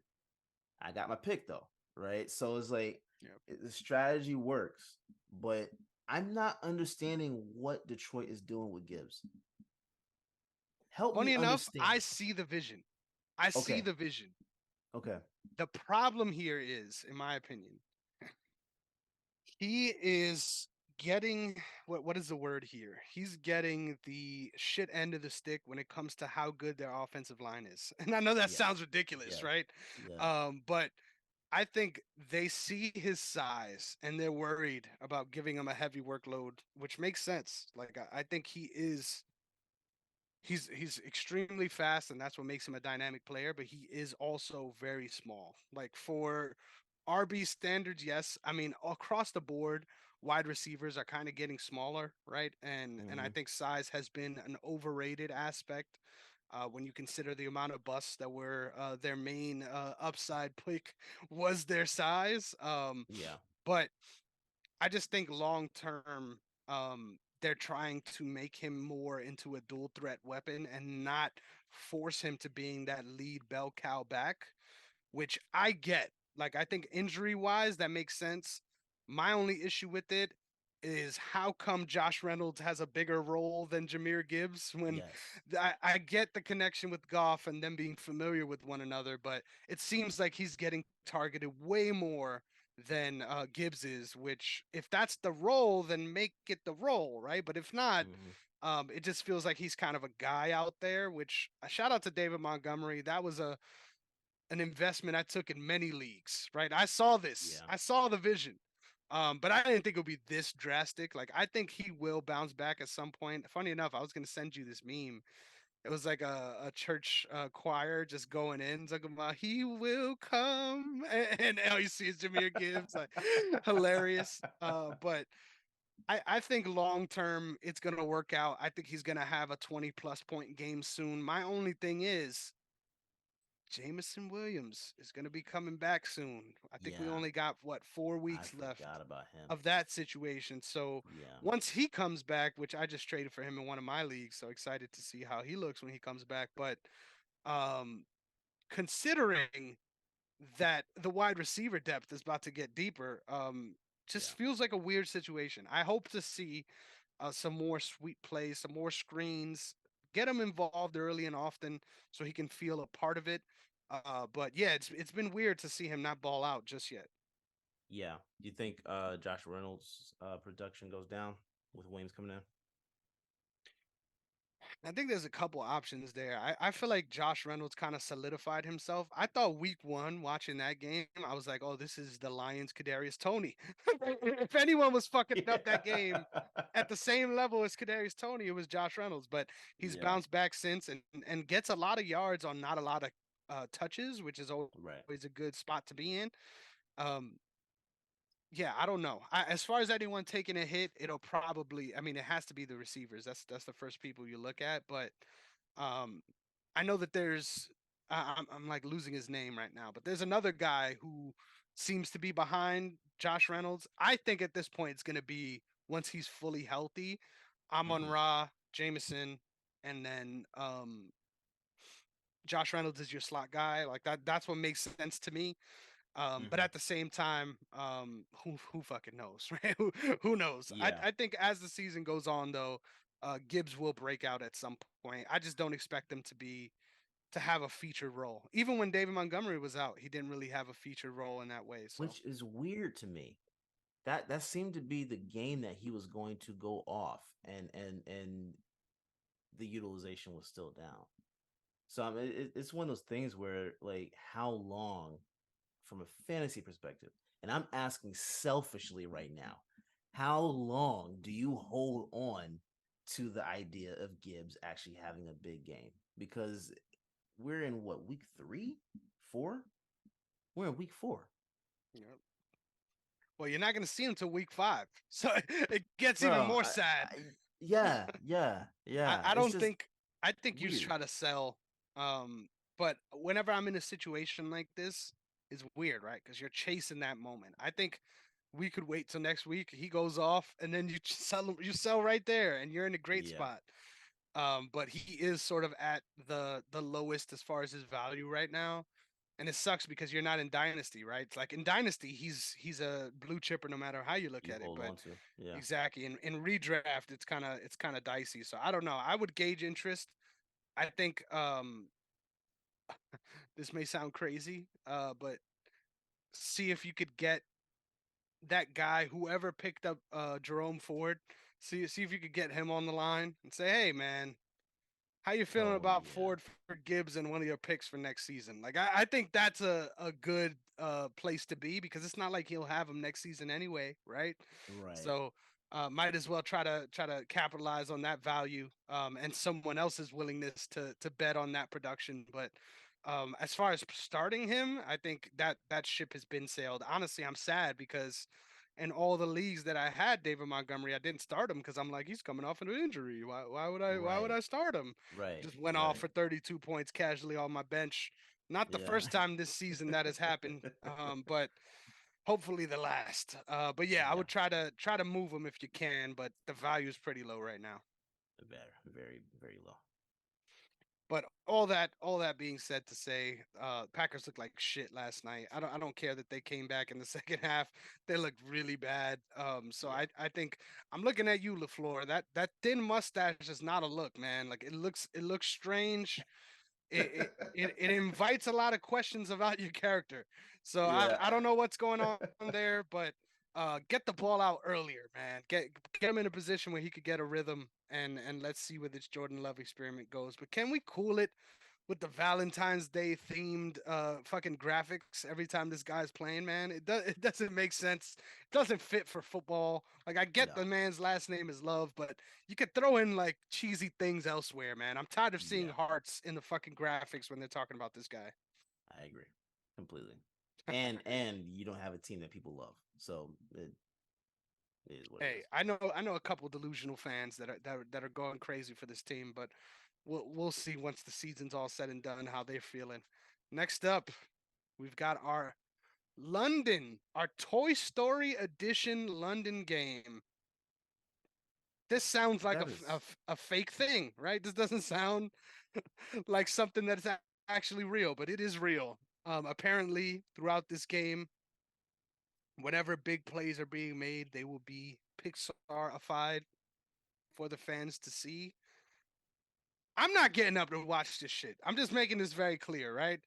I got my pick though, right? So it's like Yeah. the strategy works, but I'm not understanding what Detroit is doing with Gibbs. Help me Funny enough, understand. I see the vision. I see Okay, the vision. okay, The problem here is, in my opinion, he is getting what is the word here? He's getting the shit end of the stick when it comes to how good their offensive line is. And I know that yes, sounds ridiculous, yeah, right? yeah, But I think they see his size and they're worried about giving him a heavy workload, which makes sense. Like I think he's extremely fast and that's what makes him a dynamic player, but he is also very small. Like for RB standards, yes. I mean, across the board, wide receivers are kind of getting smaller, right? And I mm-hmm. think size has been an overrated aspect when you consider the amount of busts that were their main upside pick was their size. Yeah, But I just think long term, they're trying to make him more into a dual threat weapon and not force him to being that lead bell cow back, which I get. Like, I think injury wise, that makes sense. My only issue with it is how come Josh Reynolds has a bigger role than Jameer Gibbs when yes, I get the connection with Goff and them being familiar with one another, but it seems like he's getting targeted way more than Gibbs is, which if that's the role, then make it the role, right? But if not, mm-hmm. it just feels like he's kind of a guy out there, which shout out to David Montgomery. That was an investment I took in many leagues, right? I saw this. Yeah, I saw the vision. But I didn't think it would be this drastic. Like I think he will bounce back at some point. Funny enough, I was gonna send you this meme. It was like a church choir just going in, talking about "He will come," and all you see is Jameer Gibbs, like hilarious. But I think long term it's gonna work out. I think he's gonna have a 20+ point game soon. My only thing is Jameson Williams is going to be coming back soon. I think we yeah. only got what four I weeks left forgot about him. of that situation. So Yeah, once he comes back, which I just traded for him in one of my leagues, so excited to see how he looks when he comes back. But um, considering that the wide receiver depth is about to get deeper, yeah, just feels like a weird situation. I hope to see some more sweet plays, some more screens, get him involved early and often so he can feel a part of it. But yeah, it's been weird to see him not ball out just yet. yeah. Do you think Josh Reynolds' production goes down with Williams coming in? I think there's a couple options there. I feel like Josh Reynolds kind of solidified himself. I thought week one, watching that game, I was like, oh, this is the Lions Kadarius Tony. If anyone was fucking up that game Yeah, at the same level as Kadarius Tony, it was Josh Reynolds. But he's yeah, bounced back since and gets a lot of yards on not a lot of touches, which is right. always a good spot to be in. Um, yeah, I don't know. As far as anyone taking a hit, it'll probably. I mean, it has to be the receivers. That's the first people you look at. But um, I know that there's. I'm like losing his name right now, but there's another guy who seems to be behind Josh Reynolds. I think at this point it's going to be once he's fully healthy, Amon Hmm. Ra, Jameson, and then Josh Reynolds is your slot guy. Like that. That's what makes sense to me. But Hmm. at the same time, who fucking knows, right? Who knows? Yeah. I think as the season goes on, though, Gibbs will break out at some point. I just don't expect him to have a featured role. Even when David Montgomery was out, he didn't really have a featured role in that way. So Which is weird to me. That seemed to be the game that he was going to go off, and the utilization was still down. So I mean, it's one of those things where like how long, from a fantasy perspective, and I'm asking selfishly right now, how long do you hold on to the idea of Gibbs actually having a big game? Because we're in what, week 3, 4? We're in week 4, you know, well, you're not going to see him until week 5, so it gets even bro. more sad. Yeah, yeah, yeah. I It's don't just think I think you weird. try to sell. But whenever I'm in a situation like this, it's weird, right? Because you're chasing that moment. I think we could wait till next week. He goes off, and then you sell him. You sell right there, and you're in a great Yeah, spot. But he is sort of at the lowest as far as his value right now, and it sucks because you're not in dynasty, right? It's like in dynasty, he's a blue chipper no matter how you look you at it. hold But on to. Yeah, exactly in redraft, it's kind of dicey. So I don't know. I would gauge interest. I think this may sound crazy, but see if you could get that guy, whoever picked up Jerome Ford. See if you could get him on the line and say, hey man, how you feeling oh about yeah, Ford for Gibbs and one of your picks for next season? Like I think that's a good place to be because it's not like he'll have him next season anyway, right? right. So might as well try to capitalize on that value and someone else's willingness to bet on that production. But as far as starting him, I think that ship has been sailed. Honestly, I'm sad because in all the leagues that I had David Montgomery, I didn't start him because I'm like he's coming off an injury. Why would I Right, start him? right, Just went off right. for 32 points casually on my bench. Not the Yeah. first time this season that has happened, but hopefully the last. But yeah, I Yeah. would try to move him if you can, but the value is pretty low right now. Very, very, very low. But all that being said to say, Packers looked like shit last night. I don't care that they came back in the second half. They looked really bad. So Yeah. I think I'm looking at you, LaFleur. That thin mustache is not a look, man. Like it looks strange. It invites a lot of questions about your character. So Yeah. I don't know what's going on there, but get the ball out earlier, man. Get him in a position where he could get a rhythm, and let's see where this Jordan Love experiment goes. But can we cool it with the Valentine's Day themed fucking graphics every time this guy's playing, man? It doesn't make sense. It doesn't fit for football. Like I get No. the man's last name is Love, but you could throw in like cheesy things elsewhere, man. I'm tired of seeing Yeah. hearts in the fucking graphics when they're talking about this guy. I agree completely. And you don't have a team that people love, so it is what it Hey, is. I know a couple delusional fans that are going crazy for this team, but we'll see once the season's all said and done how they're feeling. Next up, we've got our Toy Story edition London game. This sounds like That is a fake thing, right? This doesn't sound like something that's actually real, but it is real. Apparently, throughout this game, whenever big plays are being made, they will be Pixar-ified for the fans to see. I'm not getting up to watch this shit. I'm just making this very clear, right?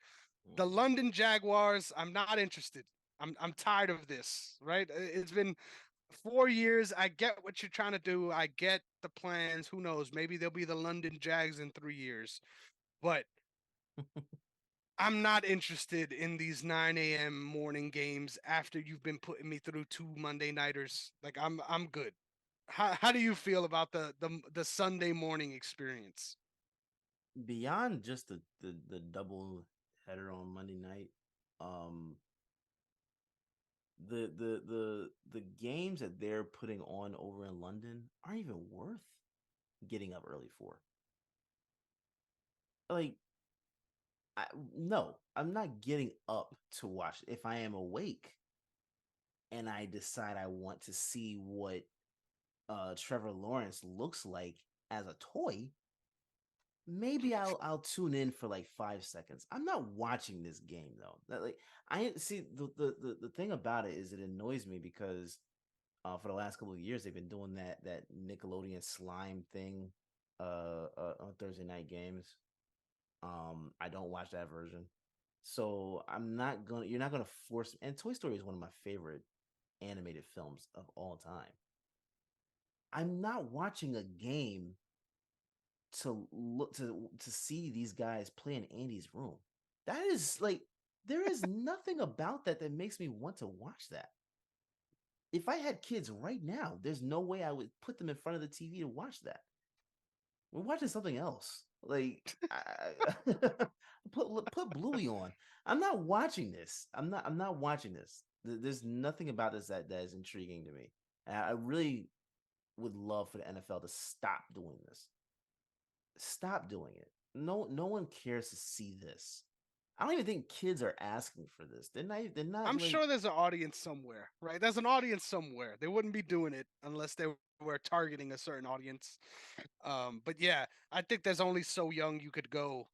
The mm, London Jaguars, I'm not interested. I'm tired of this, right? It's been 4 years. I get what you're trying to do. I get the plans. Who knows? Maybe they'll be the London Jags in 3 years. But I'm not interested in these 9 a.m. morning games after you've been putting me through two Monday nighters. Like I'm good. How do you feel about the Sunday morning experience? beyond just the double header on Monday night. Um, The games that they're putting on over in London aren't even worth getting up early for. Like, I, no, I'm not getting up to watch. If I am awake and I decide I want to see what Trevor Lawrence looks like as a toy, maybe I'll tune in for like 5 seconds. I'm not watching this game though. Like, I see the thing about it is it annoys me because for the last couple of years they've been doing that Nickelodeon slime thing on Thursday night games. I don't watch that version. So I'm not gonna you're not gonna force and Toy Story is one of my favorite animated films of all time. I'm not watching a game to look to see these guys play in Andy's room. That is like there is nothing about that that makes me want to watch that. If I had kids right now, there's no way I would put them in front of the TV to watch that. We're watching something else. Like put Bluey on. I'm not watching this. I'm not watching this. There's nothing about this that is intriguing to me. And I really would love for the NFL to stop doing this. Stop doing it. No one cares to see this. I don't even think kids are asking for this. They're not I'm like sure there's an audience somewhere, right? There's an audience somewhere. They wouldn't be doing it unless they were targeting a certain audience. But yeah, I think there's only so young you could go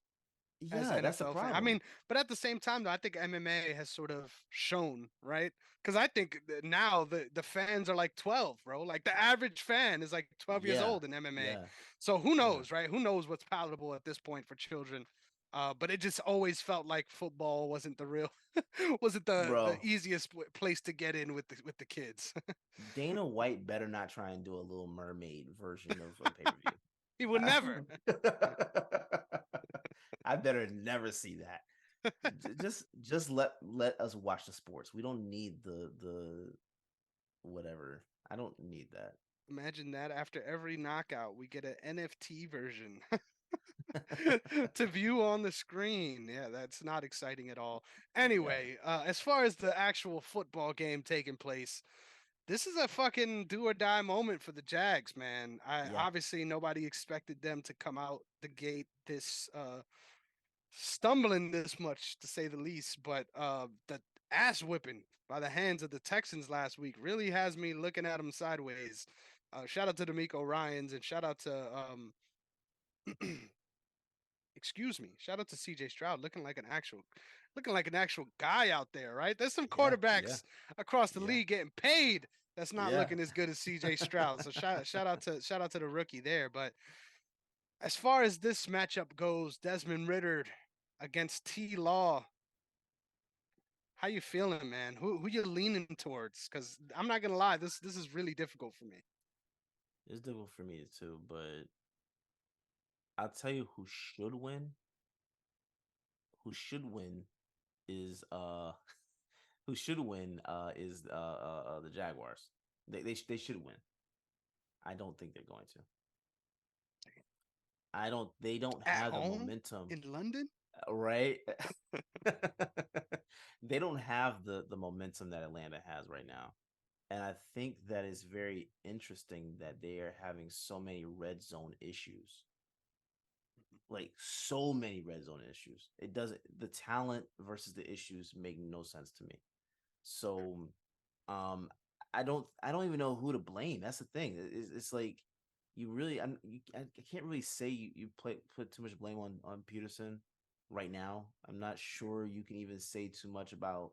as yeah, an that's the NFL fan. I problem. mean, but at the same time, though, I think MMA has sort of shown, right? Because I think now the fans are like 12, bro. Like the average fan is like 12 years Yeah. old in MMA. Yeah. So who Yeah. knows, right? Who knows what's palatable at this point for children? But it just always felt like football wasn't the real, wasn't the Bro, easiest place to get in with the kids. Dana White better not try and do a Little Mermaid version of a pay-per-view. He would never. I better never see that. Just let us watch the sports. We don't need the whatever. I don't need Imagine that after every knockout, we get an NFT version that. to view on the screen. Yeah, that's not exciting at all. Yeah. Anyway, as far as the actual football game taking place, this is a fucking do or die moment for the Jags, man. I Yeah. obviously nobody expected them to come out the gate this stumbling this much, to say the least. But the ass whipping by the hands of the Texans last week really has me looking at them sideways. Shout out to D'Amico Ryans and shout out to excuse me, shout out to CJ Stroud looking like an actual guy out there, right? There's some Yeah. Yeah. quarterbacks across the Yeah. league getting paid that's not Yeah. looking as good as CJ Stroud. So shout out to the rookie there. But as far as this matchup goes, Desmond Ritter against T Law, how you feeling, man? Who you leaning towards? Because I'm not gonna lie, this is really difficult for me. It's difficult for me too, but I'll tell you who should win is who should win is the Jaguars. They should win. I don't think they're going to. I don't they don't At have the home momentum, in London, right? They don't have the momentum that Atlanta has right now. And I think that is very interesting that they are having so many red zone issues. Like so many red zone issues. It doesn't the talent versus the issues make no sense to me. So um I don't even know who to blame. That's the thing. It's like you really I can't really say you put too much blame on Peterson right now. I'm not sure you can even say too much about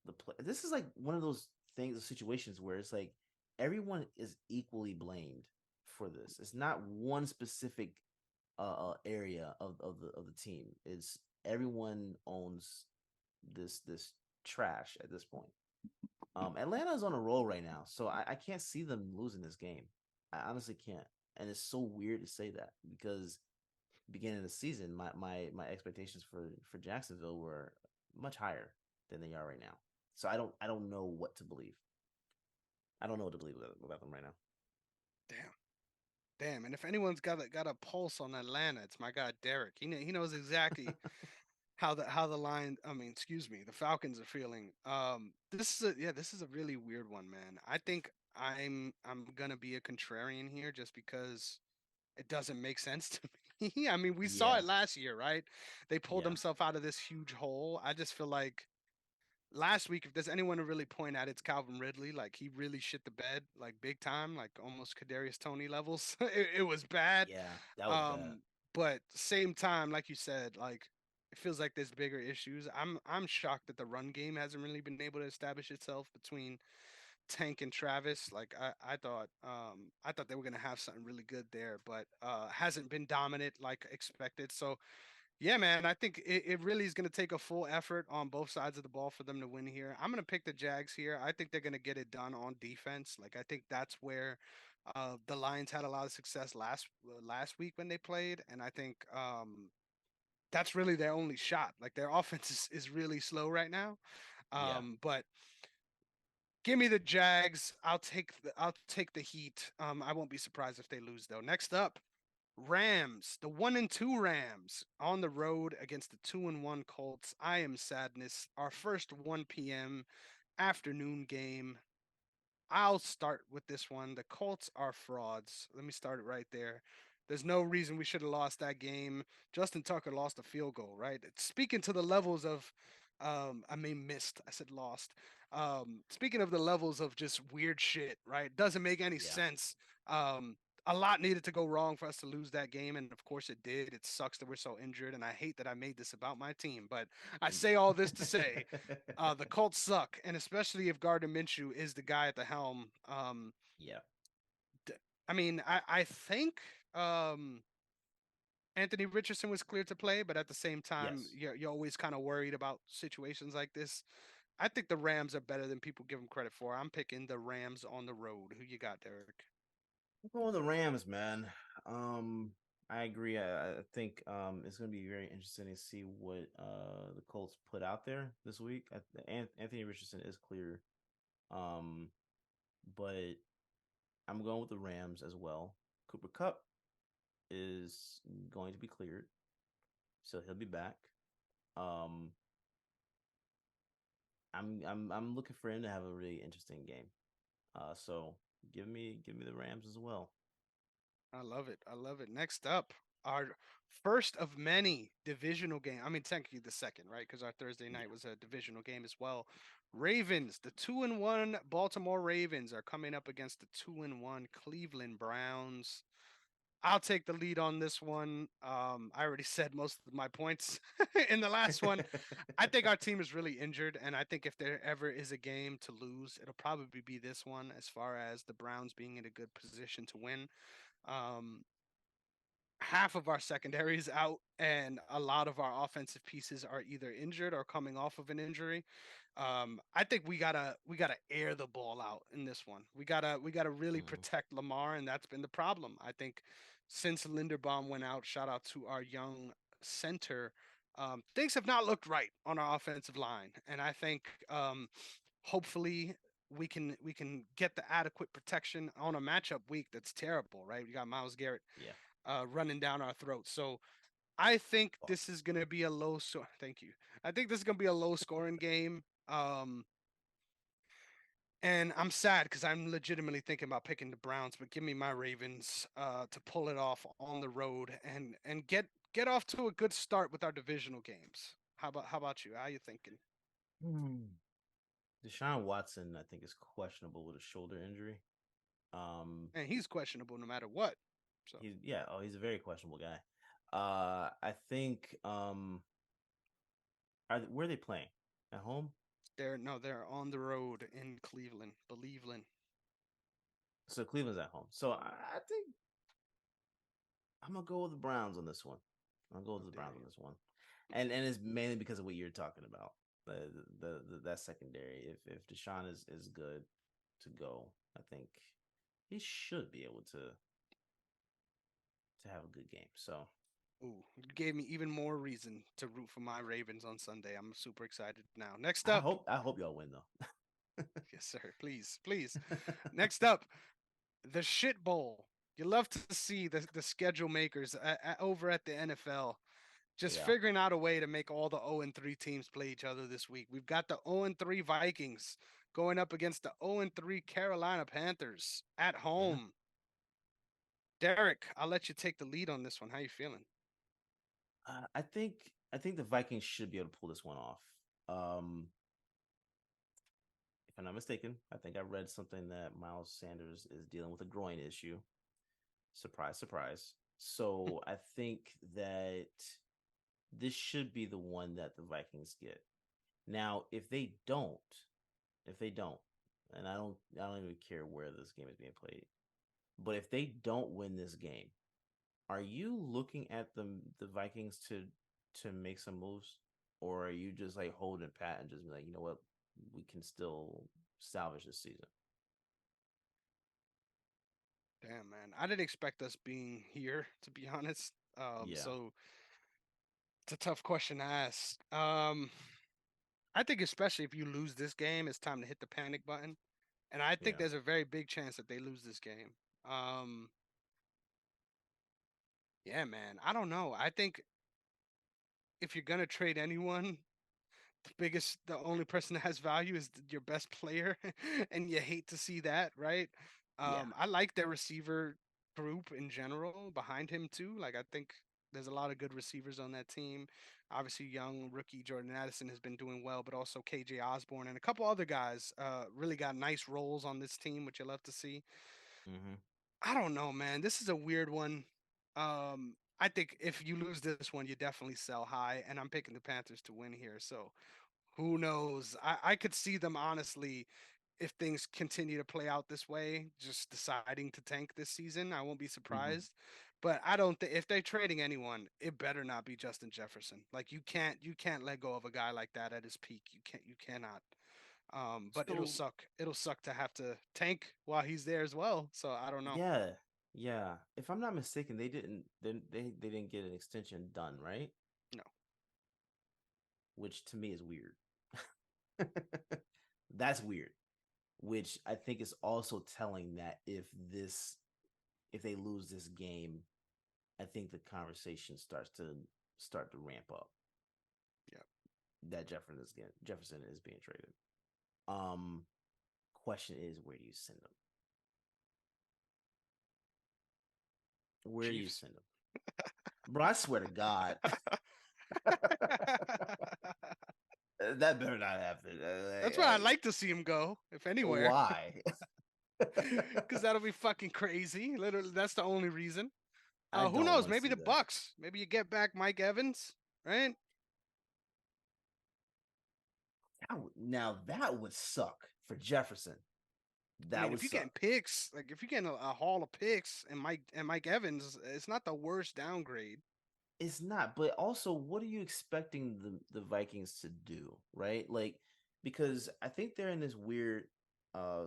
the play. This is like one of those things, situations where it's like everyone is equally blamed for this. It's not one specific area of the team. It's everyone owns this trash at this point. Atlanta's on a roll right now, so I can't see them losing this game. I honestly can't, and it's so weird to say that because beginning of the season, my expectations for Jacksonville were much higher than they are right now. So I don't know what to believe. I don't know what to believe about them right now. damn. Damn, and if anyone's got a pulse on Atlanta, it's my guy Derrick. He knows exactly how the line I mean, excuse me, the Falcons are feeling. This is a really weird one, man. I think I'm gonna be a contrarian here just because it doesn't make sense to me. I mean, we saw Yeah, it last year, right? They pulled yeah, themselves out of this huge hole. I just feel like last week, if there's anyone to really point at, it's Calvin Ridley. Like he really shit the bed, like big time, like almost Kadarius Tony levels. It was bad. yeah. That was bad. Um, but same time, like you said, like it feels like there's bigger issues. I'm shocked that the run game hasn't really been able to establish itself between Tank and Travis. Like I thought they were gonna have something really good there, but hasn't been dominant like expected. So yeah, man, I think it really is going to take a full effort on both sides of the ball for them to win here. I'm going to pick the Jags here. I think they're going to get it done on defense. Like I think that's where the Lions had a lot of success last week when they played, and I think that's really their only shot. Like their offense is really slow right now. Yeah. But give me the Jags. I'll take the Heat. I won't be surprised if they lose though. Next up, Rams, the 1-2 Rams on the road against the 2-1 Colts. I am sadness. Our first 1 p.m. afternoon game. I'll start with this one. The Colts are frauds. Let me start it right there. There's no reason we should have lost that game. Justin Tucker lost a field goal, right? Speaking to the levels of, I mean, missed. I said lost. Speaking of the levels of just weird shit, right? Doesn't make any Yeah. sense. A lot needed to go wrong for us to lose that game, and of course it did. It sucks that we're so injured, and I hate that I made this about my team. But I Mm. say all this to say the Colts suck, and especially if Gardner Minshew is the guy at the helm. Yeah. D- I mean, I think Anthony Richardson was clear to play, but at the same time, Yes. you're always kind of worried about situations like this. I think the Rams are better than people give them credit for. I'm picking the Rams on the road. Who you got, Derek? I'm going with the Rams, man. Um, I agree. I think it's going to be very interesting to see what the Colts put out there this week. Anthony Richardson is clear, um, but I'm going with the Rams as well. Cooper Cup is going to be cleared, so he'll be back. Um, I'm looking for him to have a really interesting game. So give me the Rams as well. I love it. I love it. Next up, our first of many divisional game. I mean, technically the second, right? Because our Thursday Yeah. night was a divisional game as well. Ravens, the 2-1 Baltimore Ravens are coming up against the 2-1 Cleveland Browns. I'll take the lead on this one. I already said most of my points in the last one. I think our team is really injured, and I think if there ever is a game to lose, it'll probably be this one. As far as the Browns being in a good position to win, um, half of our secondary is out, and a lot of our offensive pieces are either injured or coming off of an injury. I think we gotta air the ball out in this one. We gotta really Mhm. protect Lamar, and that's been the problem. I think since Linderbaum went out, shout out to our young center. Things have not looked right on our offensive line, and I think hopefully we can get the adequate protection on a matchup week that's terrible, right? We got Miles Garrett Yeah. running down our throats. So I think Pause. this is gonna be a low. So thank you. I think this is gonna be a low scoring game. And I'm sad because I'm legitimately thinking about picking the Browns, but give me my Ravens to pull it off on the road and get off to a good start with our divisional games. How about you? How you thinking? Hmm. Deshaun Watson, I think, is questionable with a shoulder injury. And he's questionable no matter what. So He's a very questionable guy. I think where are they playing? At home? they're no, they're on the road in Cleveland. Believeland. So Cleveland's at home. So I think I'm gonna go with the Browns on this one. I'll go How with the dare Browns on you? this one, and it's mainly because of what you're talking about. That secondary. If Deshaun is good to go, I think he should be able to have a good game. So Ooh, you gave me even more reason to root for my Ravens on Sunday. I'm super excited now. Next I up, hope I hope y'all win though. yes, sir. Please, please. Next up, the shit bowl. You love to see the schedule makers over at the NFL just Yeah. figuring out a way to make all the 0-3 teams play each other this week. We've got the 0-3 Vikings going up against the 0-3 Carolina Panthers at Yeah. home. Derrick, I'll let you take the lead on this one. How you feeling? I think the Vikings should be able to pull this one off. Um, if I'm not mistaken, I think I read something that Miles Sanders is dealing with a groin issue. Surprise, surprise. So I think that this should be the one that the Vikings get. Now, if they don't, and I don't even care where this game is being played, but if they don't win this game, are you looking at the Vikings to make some moves, or are you just like holding pat and just be like, you know what, we can still salvage this season? Damn, man. I didn't expect us being here, to be honest. Yeah, So it's a tough question to ask. I think especially if you lose this game, it's time to hit the panic button. And I think yeah. there's a very big chance that they lose this game. Um, yeah, man. I don't know. I think if you're gonna trade anyone, the only person that has value is your best player, and you hate to see that, right? Yeah. I like their receiver group in general behind him too. Like I think there's a lot of good receivers on that team. Obviously, young rookie Jordan Addison has been doing well, but also KJ Osborne and a couple other guys really got nice roles on this team, which you love to see. Mm-hmm. I don't know, man. This is a weird one. I think if you lose this one, you definitely sell high, and I'm picking the Panthers to win here. So who knows? I could see them honestly if things continue to play out this way, just deciding to tank this season. I won't be Mm-hmm. surprised. But I don't think if they're trading anyone, it better not be Justin Jefferson. Like you can't let go of a guy like that at his peak. You cannot. But it'll So suck. It'll suck to have to tank while he's there as well. So I don't know. yeah, yeah. If I'm not mistaken, they didn't get an extension done, right? No. Which to me is weird. That's weird. Which I think is also telling that if they lose this game, I think the conversation start to ramp up Yeah. that Jefferson is being traded. Um, question is, where do you send them? Where do you Chiefs. send them, bro? I swear to God, that better not happen. That's where I'd like to see him go, if anywhere, Why? because that'll be fucking crazy. Literally, that's the only reason. I Who don't knows? want to Maybe see the that. Bucks. Maybe you get back Mike Evans, right? Now that would suck for Jefferson. I That mean, would if you're getting suck. picks, like if you're getting a haul of picks and Mike Evans, it's not the worst downgrade. It's not, but also, what are you expecting the Vikings to do, right? Like, because I think they're in this weird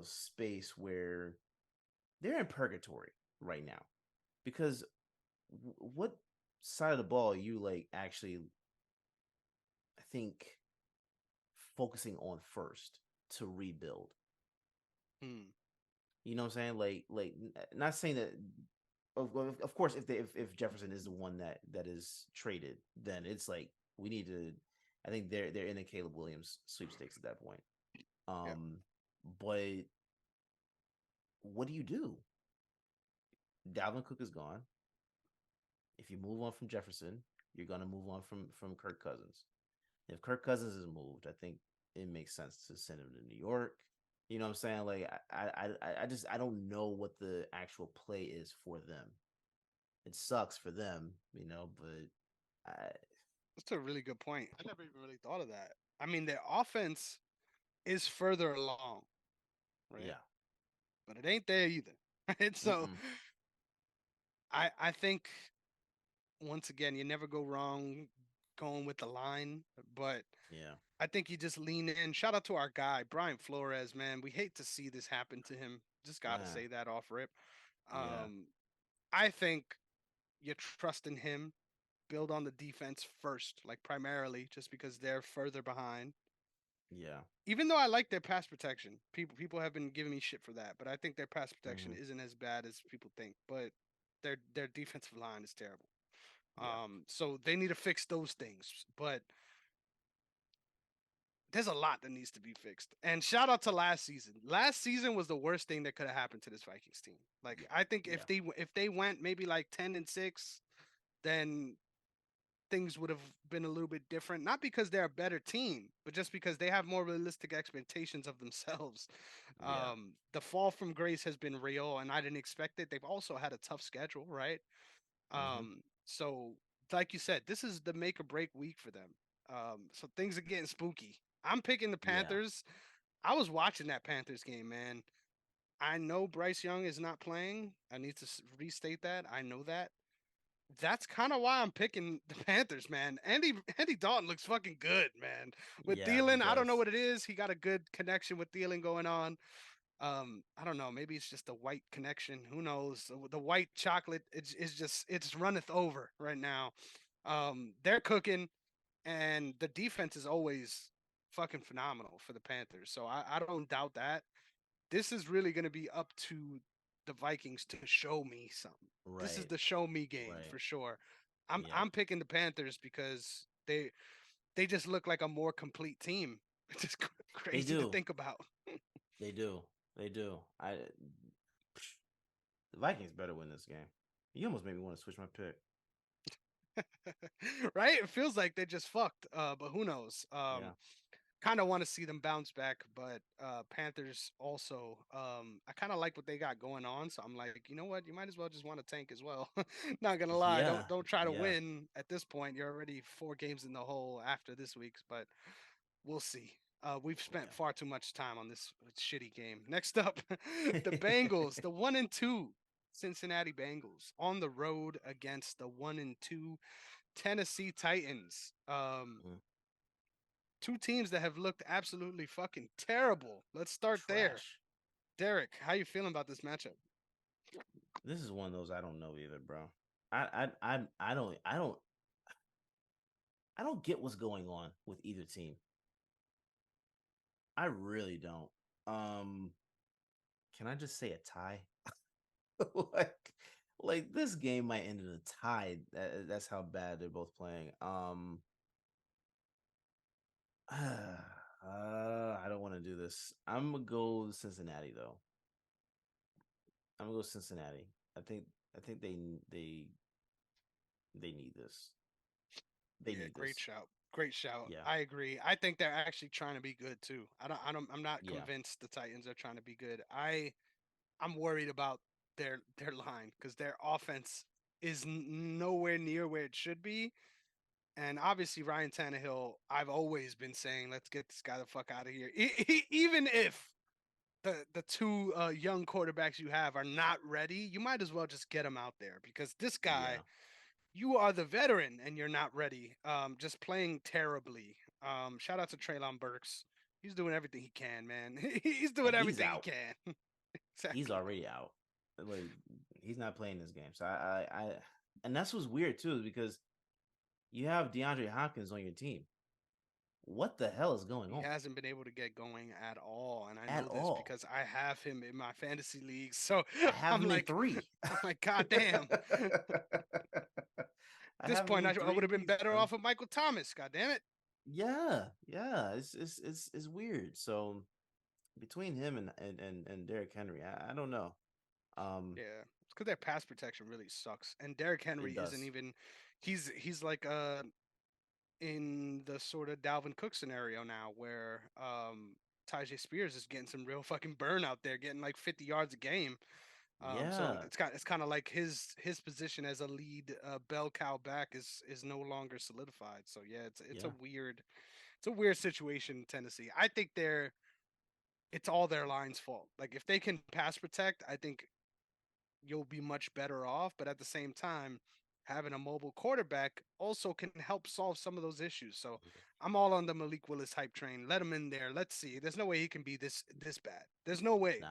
space where they're in purgatory right now. Because what side of the ball are you like actually, I think, focusing on first to rebuild? Hmm. You know what I'm saying? Like not saying that. Of course, if Jefferson is the one that is traded, then it's like we need to. I think they're in the Caleb Williams sweepstakes at that point. Yeah. Um, but what do you do? Dalvin Cook is gone. If you move on from Jefferson, you're gonna move on from Kirk Cousins. If Kirk Cousins is moved, I think it makes sense to send him to New York. You know what I'm saying? Like I don't know what the actual play is for them. It sucks for them, but I That's a really good point. I never even really thought of that. I mean, their offense is further along, right? yeah. But it ain't there either. Right? So Mm-mm. I think once again, you never go wrong going with the line, but Yeah. I think you just lean in. Shout out to our guy, Brian Flores, man. We hate to see this happen to him. Just got to Yeah. say that off rip. Yeah. Um, I think you trust in him, build on the defense first, like primarily, just because they're further behind. Yeah. Even though I like their pass protection, people have been giving me shit for that, but I think their pass protection Mm-hmm. isn't as bad as people think. But their defensive line is terrible. Yeah. So they need to fix those things. But there's a lot that needs to be fixed. And shout out to last season. Last season was the worst thing that could have happened to this Vikings team. Like I think Yeah. if they went maybe like 10-6, then things would have been a little bit different. Not because they're a better team, but just because they have more realistic expectations of themselves. Yeah. The fall from grace has been real, and I didn't expect it. They've also had a tough schedule, right? Mm-hmm. So like you said, this is the make or break week for them. So things are getting spooky. I'm picking the Yeah. Panthers. I was watching that Panthers game, man. I know Bryce Young is not playing. I need to restate that. I know that. That's kind of why I'm picking the Panthers, man. Andy Dalton looks fucking good, man. With Yeah, he Thielen, I don't know does. what it is. He got a good connection with Thielen going on. I don't know. Maybe it's just a white connection. Who knows? The white chocolate is just it's runneth over right now. They're cooking, and the defense is always fucking phenomenal for the Panthers. So I don't doubt that. This is really going to be up to the Vikings to show me something. This is Right. the show me game Right. for sure. I'm Yeah. I'm picking the Panthers because they just look like a more complete team. It's just They crazy to do. think about. They do. They do. The Vikings better win this game. You almost made me want to switch my pick. Right? It feels like they just fucked. But who knows? Yeah. Kind of want to see them bounce back, but Panthers also I kind of like what they got going on, so I'm like, you know what, you might as well just want to tank as well. Not gonna lie, Yeah. don't try to Yeah. win at this point. You're already 4 games in the hole after this week's, but we'll see. We've spent far too much time on this shitty game. Next up, the Yeah. Bengals, the 1-2 Cincinnati Bengals on the road against the 1-2 Tennessee Titans. Mm, Two teams that have looked absolutely fucking terrible. Let's start there. trash. Derrick, how you feeling about this matchup? This is one of those I don't know either, bro. I don't get what's going on with either team. I really don't. Um, can I just say a tie? like, like this game might end in a tie. That's how bad they're both playing. I don't want to do this. I'm gonna go Cincinnati though. I'm gonna go Cincinnati. I think I think they need this. They Yeah, need great this. shout. Great shout. Yeah. I agree. I think they're actually trying to be good too. I'm not Yeah. convinced the Titans are trying to be good. I'm worried about their line because their offense is nowhere near where it should be. And obviously Ryan Tannehill, I've always been saying, let's get this guy the fuck out of here. Even if the two young quarterbacks you have are not ready, you might as well just get him out there because this guy, Yeah. you are the veteran and you're not ready. Just playing terribly. Shout out to Traylon Burks. He's doing everything he can, man. He's doing And he's everything he out. can. He's Exactly. already out. Like he's not playing this game. So and that's what's weird too, because you have DeAndre Hopkins on your team. What the hell is going He on? hasn't been able to get going at all, and I At know this all. because I have him in my fantasy leagues. So I have I'm him in like, three. I'm like, God damn. I This have him point, in I three would have been leagues, better bro. off with Michael Thomas. God damn it. Yeah, yeah. It's weird. So between him and Derrick Henry, I don't know. Um, Yeah, it's because their pass protection really sucks, and Derrick it Henry isn't does. even. He's like in the sort of Dalvin Cook scenario now, where Tajay Spears is getting some real fucking burn out there, getting like 50 yards a game. So Yeah, it's kind of like his position as a lead bell cow back is no longer solidified. So yeah, yeah, it's a weird situation in Tennessee. I think it's all their line's fault. Like if they can pass protect, I think you'll be much better off. But at the same time, having a mobile quarterback also can help solve some of those issues. So I'm all on the Malik Willis hype train. Let him in there. Let's see. There's no way he can be this bad. There's no way. nah,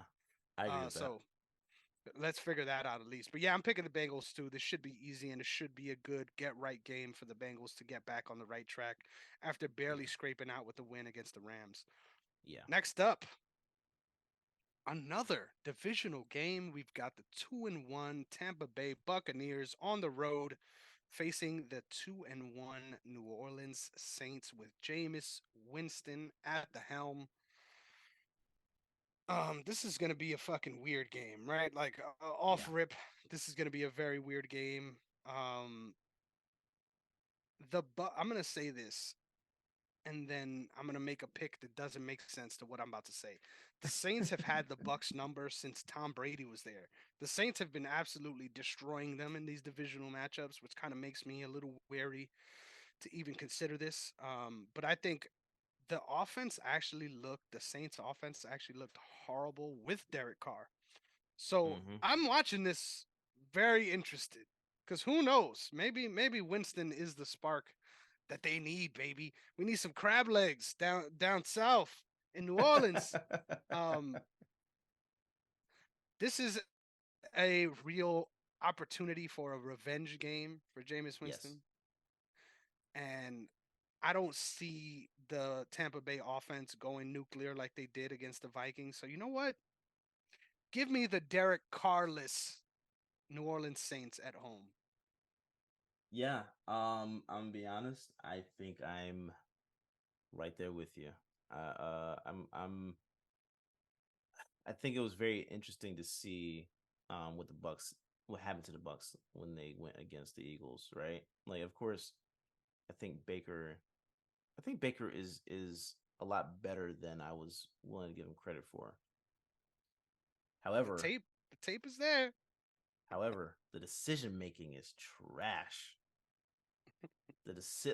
I agree with that. So let's figure that out at least. But yeah, I'm picking the Bengals too. This should be easy and it should be a good get right game for the Bengals to get back on the right track after barely Yeah, scraping out with the win against the Rams. yeah, Next up, another divisional game. We've got the 2-1 Tampa Bay Buccaneers on the road facing the 2-1 New Orleans Saints with Jameis Winston at the helm. This is gonna be a fucking weird game, right? Like off Yeah. rip, this is gonna be a very weird game. Um, I'm gonna say this, and then I'm gonna make a pick that doesn't make sense to what I'm about to say. The Saints have had the Bucks number since Tom Brady was there. The Saints have been absolutely destroying them in these divisional matchups, which kind of makes me a little wary to even consider this. But I think the Saints offense actually looked horrible with Derek Carr. So Mm-hmm. I'm watching this very interested because who knows? Maybe Winston is the spark that they need, baby. We need some crab legs down south in New Orleans. Um, this is a real opportunity for a revenge game for Jameis Yes. Winston, and I don't see the Tampa Bay offense going nuclear like they did against the Vikings. So you know what? Give me the Derek Carless New Orleans Saints at home. Yeah. I'm gonna be honest. I think I'm right there with you. I think it was very interesting to see what the Bucks what happened to the Bucks when they went against the Eagles, right? Like of course, I think Baker I think Baker is a lot better than I was willing to give him credit for. The However, tape, the tape is there. the decision making is trash.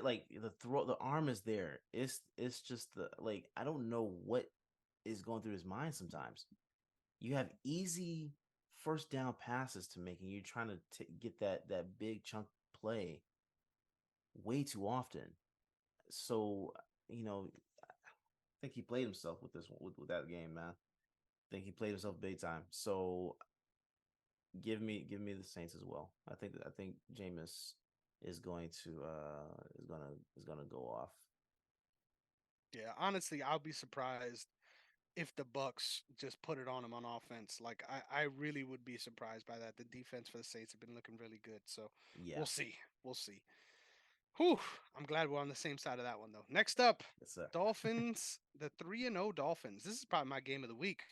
Like the arm is there. It's just the like I don't know what is going through his mind sometimes. You have easy first down passes to make, and you're trying to get that big chunk play way too often. So you know, I think he played himself with with that game, man. I think he played himself big time. So give me the Saints as well. I think Jameis is going to is gonna go off. Yeah, honestly, I'll be surprised if the Bucks just put it on him on offense. Like I really would be surprised by that. The defense for the Saints have been looking really good. So Yeah, we'll see. We'll see. Whew. I'm glad we're on the same side of that one though. Next up, yes sir. Dolphins, the 3-0 Dolphins. This is probably my game of the week.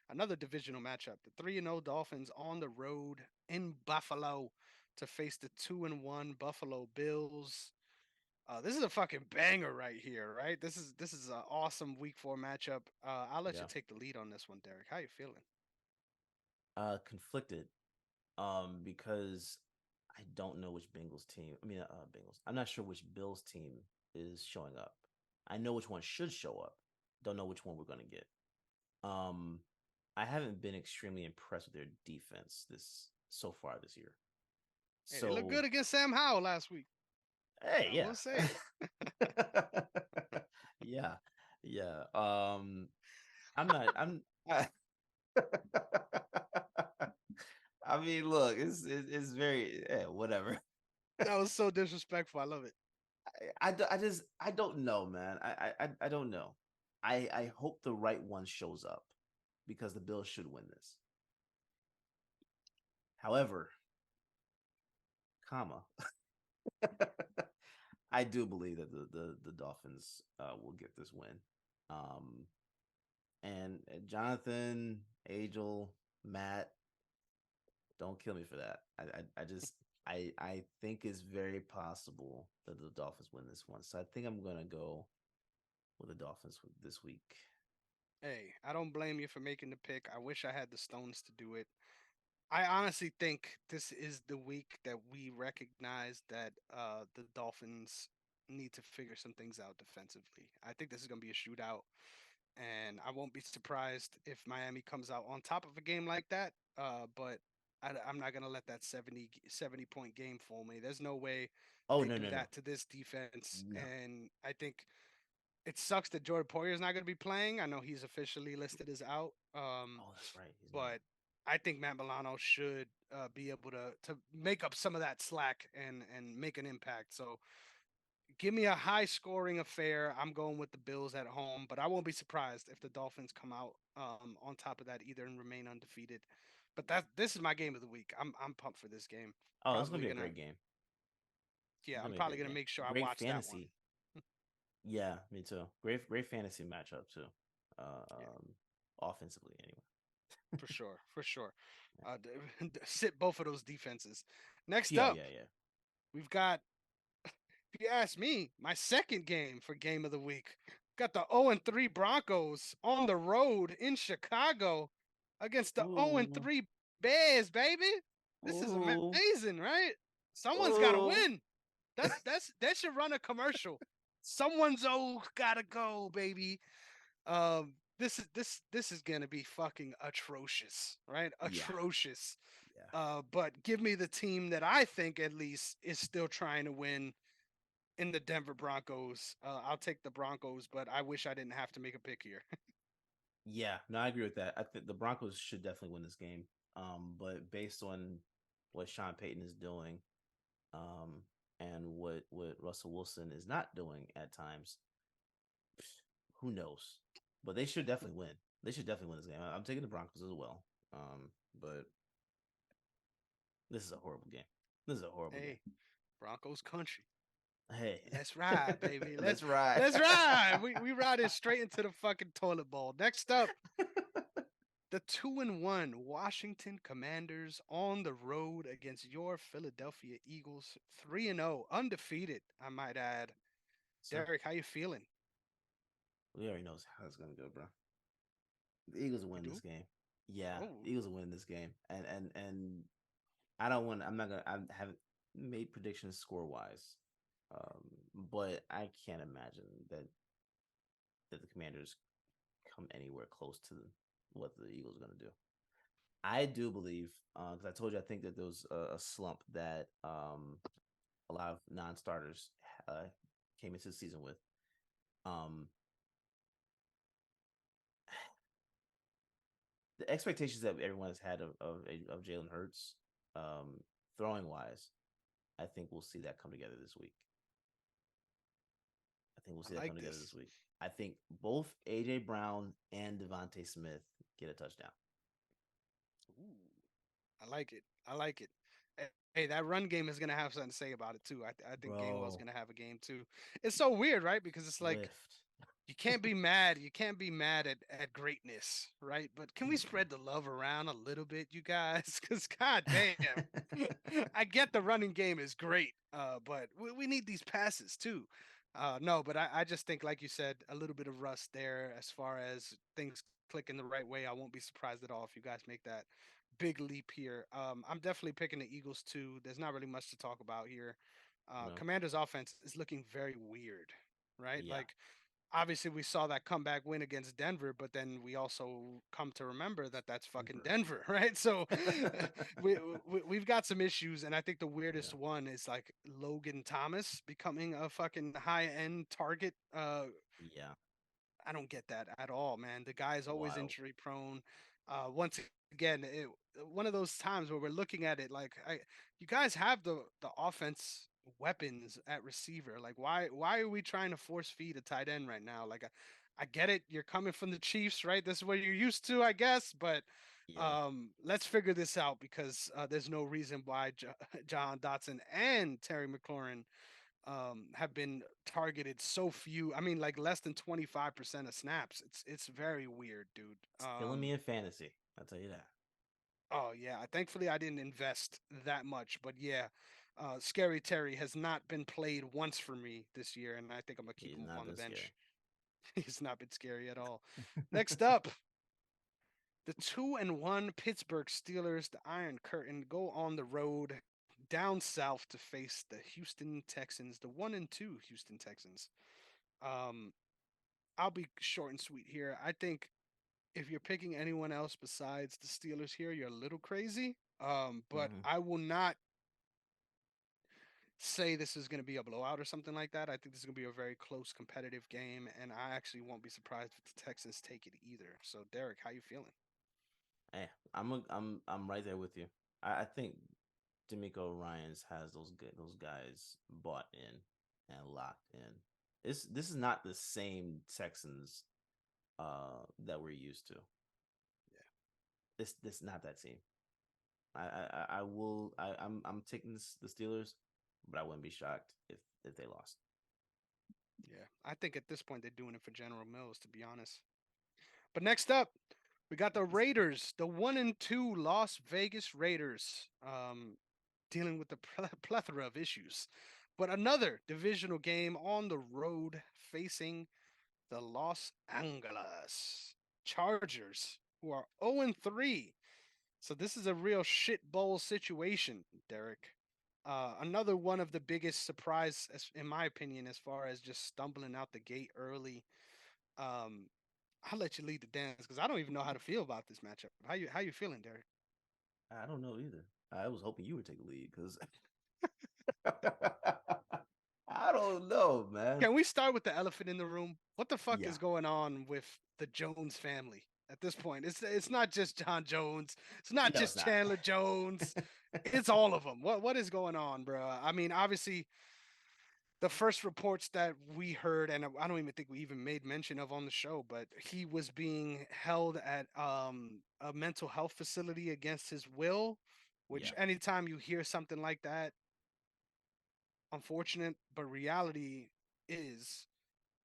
Another divisional matchup. The 3-0 Dolphins on the road in Buffalo to face the 2-1 Buffalo Bills. This is a fucking banger right here, right? This is an awesome week 4 matchup. I'll let you Yeah. take the lead on this one, Derek. How you feeling? Conflicted. Because I don't know which Bengals team. I mean, Bengals. I'm not sure which Bills team is showing up. I know which one should show up. Don't know which one we're gonna get. Um, I haven't been extremely impressed with their defense this so far this year. Hey, they look So, good against Sam Howell last week. hey, I yeah, will say. yeah, yeah. I'm not. I'm. I, I mean, look, it's very whatever. That was so disrespectful. I love it. I don't know, man. I don't know. I hope the right one shows up because the Bills should win this. However, comma, I do believe that the Dolphins will get this win. Um, and Jonathan, Angel, Matt, don't kill me for that. I just I think it's very possible that the Dolphins win this one. So I think I'm gonna go with the Dolphins this week. Hey, I don't blame you for making the pick. I wish I had the stones to do it. I honestly think this is the week that we recognize that the Dolphins need to figure some things out defensively. I think this is going to be a shootout, and I won't be surprised if Miami comes out on top of a game like that. But I'm not going to let that 70 point game fool me. There's no way Oh they no do no no that to this defense, no. and I think it sucks that Jordan Poyer is not going to be playing. I know he's officially listed as out. Oh, that's right. He's not. But I think Matt Milano should be able to make up some of that slack and make an impact. So give me a high scoring affair. I'm going with the Bills at home, but I won't be surprised if the Dolphins come out on top of that either and remain undefeated. But this is my game of the week. I'm pumped for this game. Oh, this is gonna Probably be a gonna great game. Yeah, It's I'm gonna be a probably good gonna game. make sure I Great watch that one fantasy. Yeah, me too. Great fantasy matchup too. Uh, yeah, um, offensively anyway. for sure, for sure. Sit both of those defenses. Next Yeah, up, yeah, yeah. we've got, if you ask me, my second game for game of the week. Got the 0-3 Broncos on the road in Chicago against the Ooh, 0-3 Bears, baby. This is ooh, amazing, right? Someone's got to ooh. win. That should run a commercial. Someone's gotta go, baby. This is gonna be fucking atrocious, right? Yeah, Atrocious. yeah, But give me the team that I think at least is still trying to win in the Denver Broncos. I'll take the Broncos, but I wish I didn't have to make a pick here. yeah. No, I agree with that. I think the Broncos should definitely win this game. But based on what Sean Payton is doing, um, and what Russell Wilson is not doing at times, who knows? But they should definitely win. They should definitely win this game. I'm taking the Broncos as well. But this is a horrible game. This is a horrible game. Hey, Broncos country. Hey, Let's ride, baby. let's ride. Let's ride. We riding straight into the fucking toilet bowl. Next up, the 2-1 Washington Commanders on the road against your Philadelphia Eagles. 3-0, undefeated, I might add. Sir, Derrick, how you feeling? we already knows how it's gonna go, bro. The Eagles will We win this do? game. Yeah, Oh, the Eagles will win this game. And I don't want. I'm not gonna. I haven't made predictions score wise, um, but I can't imagine that the Commanders come anywhere close to what the Eagles are gonna do. I do believe, because I told you, I think that there was a slump that a lot of non-starters uh, came into the season with. Um, the expectations that everyone has had of Jalen Hurts, um, throwing wise, I think we'll see that come together this week. I think we'll I see that come like together this this. week. I think both AJ Brown and Devontae Smith get a touchdown. Ooh, I like it. I like it. Hey, that run game is gonna have something to say about it too. I think Gainwell's Bro, gonna have a game too. It's so weird, right? Because it's like Swift. you can't be mad. You can't be mad at greatness, right? But can we Mm-mm. spread the love around a little bit, you guys? Because god damn, I get the running game is great, but we need these passes too. No, but I just think, like you said, a little bit of rust there as far as things clicking the right way. I won't be surprised at all if you guys make that big leap here. I'm definitely picking the Eagles too. There's not really much to talk about here. No. Commander's offense is looking very weird, right? Yeah. Like obviously we saw that comeback win against Denver, but then we also come to remember that that's fucking Denver. Denver, right? So we've got some issues, and I think the weirdest Yeah. one is like Logan Thomas becoming a fucking high end target. Yeah. I don't get that at all, man. The guy is always Wild. injury prone. Once again, one of those times where we're looking at it like, you guys have the offense weapons at receiver. Like, why are we trying to force feed a tight end right now? Like, I get it. You're coming from the Chiefs, right? This is what you're used to, I guess. But Yeah. let's figure this out because there's no reason why John Dotson and Terry McLaurin have been targeted so few. I mean, like less than 25% of snaps. It's very weird, dude. It's killing me in fantasy. I'll tell you that. Oh yeah. Thankfully, I didn't invest that much, but yeah, Scary Terry has not been played once for me this year, and I think I'm gonna keep He's him not on the been scary. bench. He's not been scary at all. Next up, the 2-1 Pittsburgh Steelers, the Iron Curtain, go on the road down south to face the Houston Texans, the 1-2 Houston Texans. Um, I'll be short and sweet here. I think if you're picking anyone else besides the Steelers here, you're a little crazy. But Mm-hmm. I will not say this is going to be a blowout or something like that. I think this is going to be a very close, competitive game, and I actually won't be surprised if the Texans take it either. So, Derek, how you feeling? Hey, I'm right there with you. I think D'Amico Ryan's has those guys bought in and locked in. This is not the same Texans that we're used to. This not that team. I will I'm taking the Steelers, but I wouldn't be shocked if they lost. Yeah, I think at this point they're doing it for General Mills, to be honest. But next up, we got the Raiders, the 1-2 Las Vegas Raiders, dealing with the plethora of issues. But another divisional game on the road facing the Los Angeles Chargers, who are 0-3. So this is a real shit bowl situation, Derek. Another one of the biggest surprise, in my opinion, as far as just stumbling out the gate early. Um, I'll let you lead the dance because I don't even know how to feel about this matchup. How you feeling, Derek? I don't know either. I was hoping you would take the lead because I don't know, man. Can we start with the elephant in the room? What the fuck Yeah, is going on with the Jones family at this point? It's not just John Jones. It's not no, it's just not. Chandler Jones. It's all of them. What is going on, bro? I mean, obviously, the first reports that we heard, and I don't even think we even made mention of on the show, but he was being held at a mental health facility against his will. Which Yeah, anytime you hear something like that, unfortunate, but reality is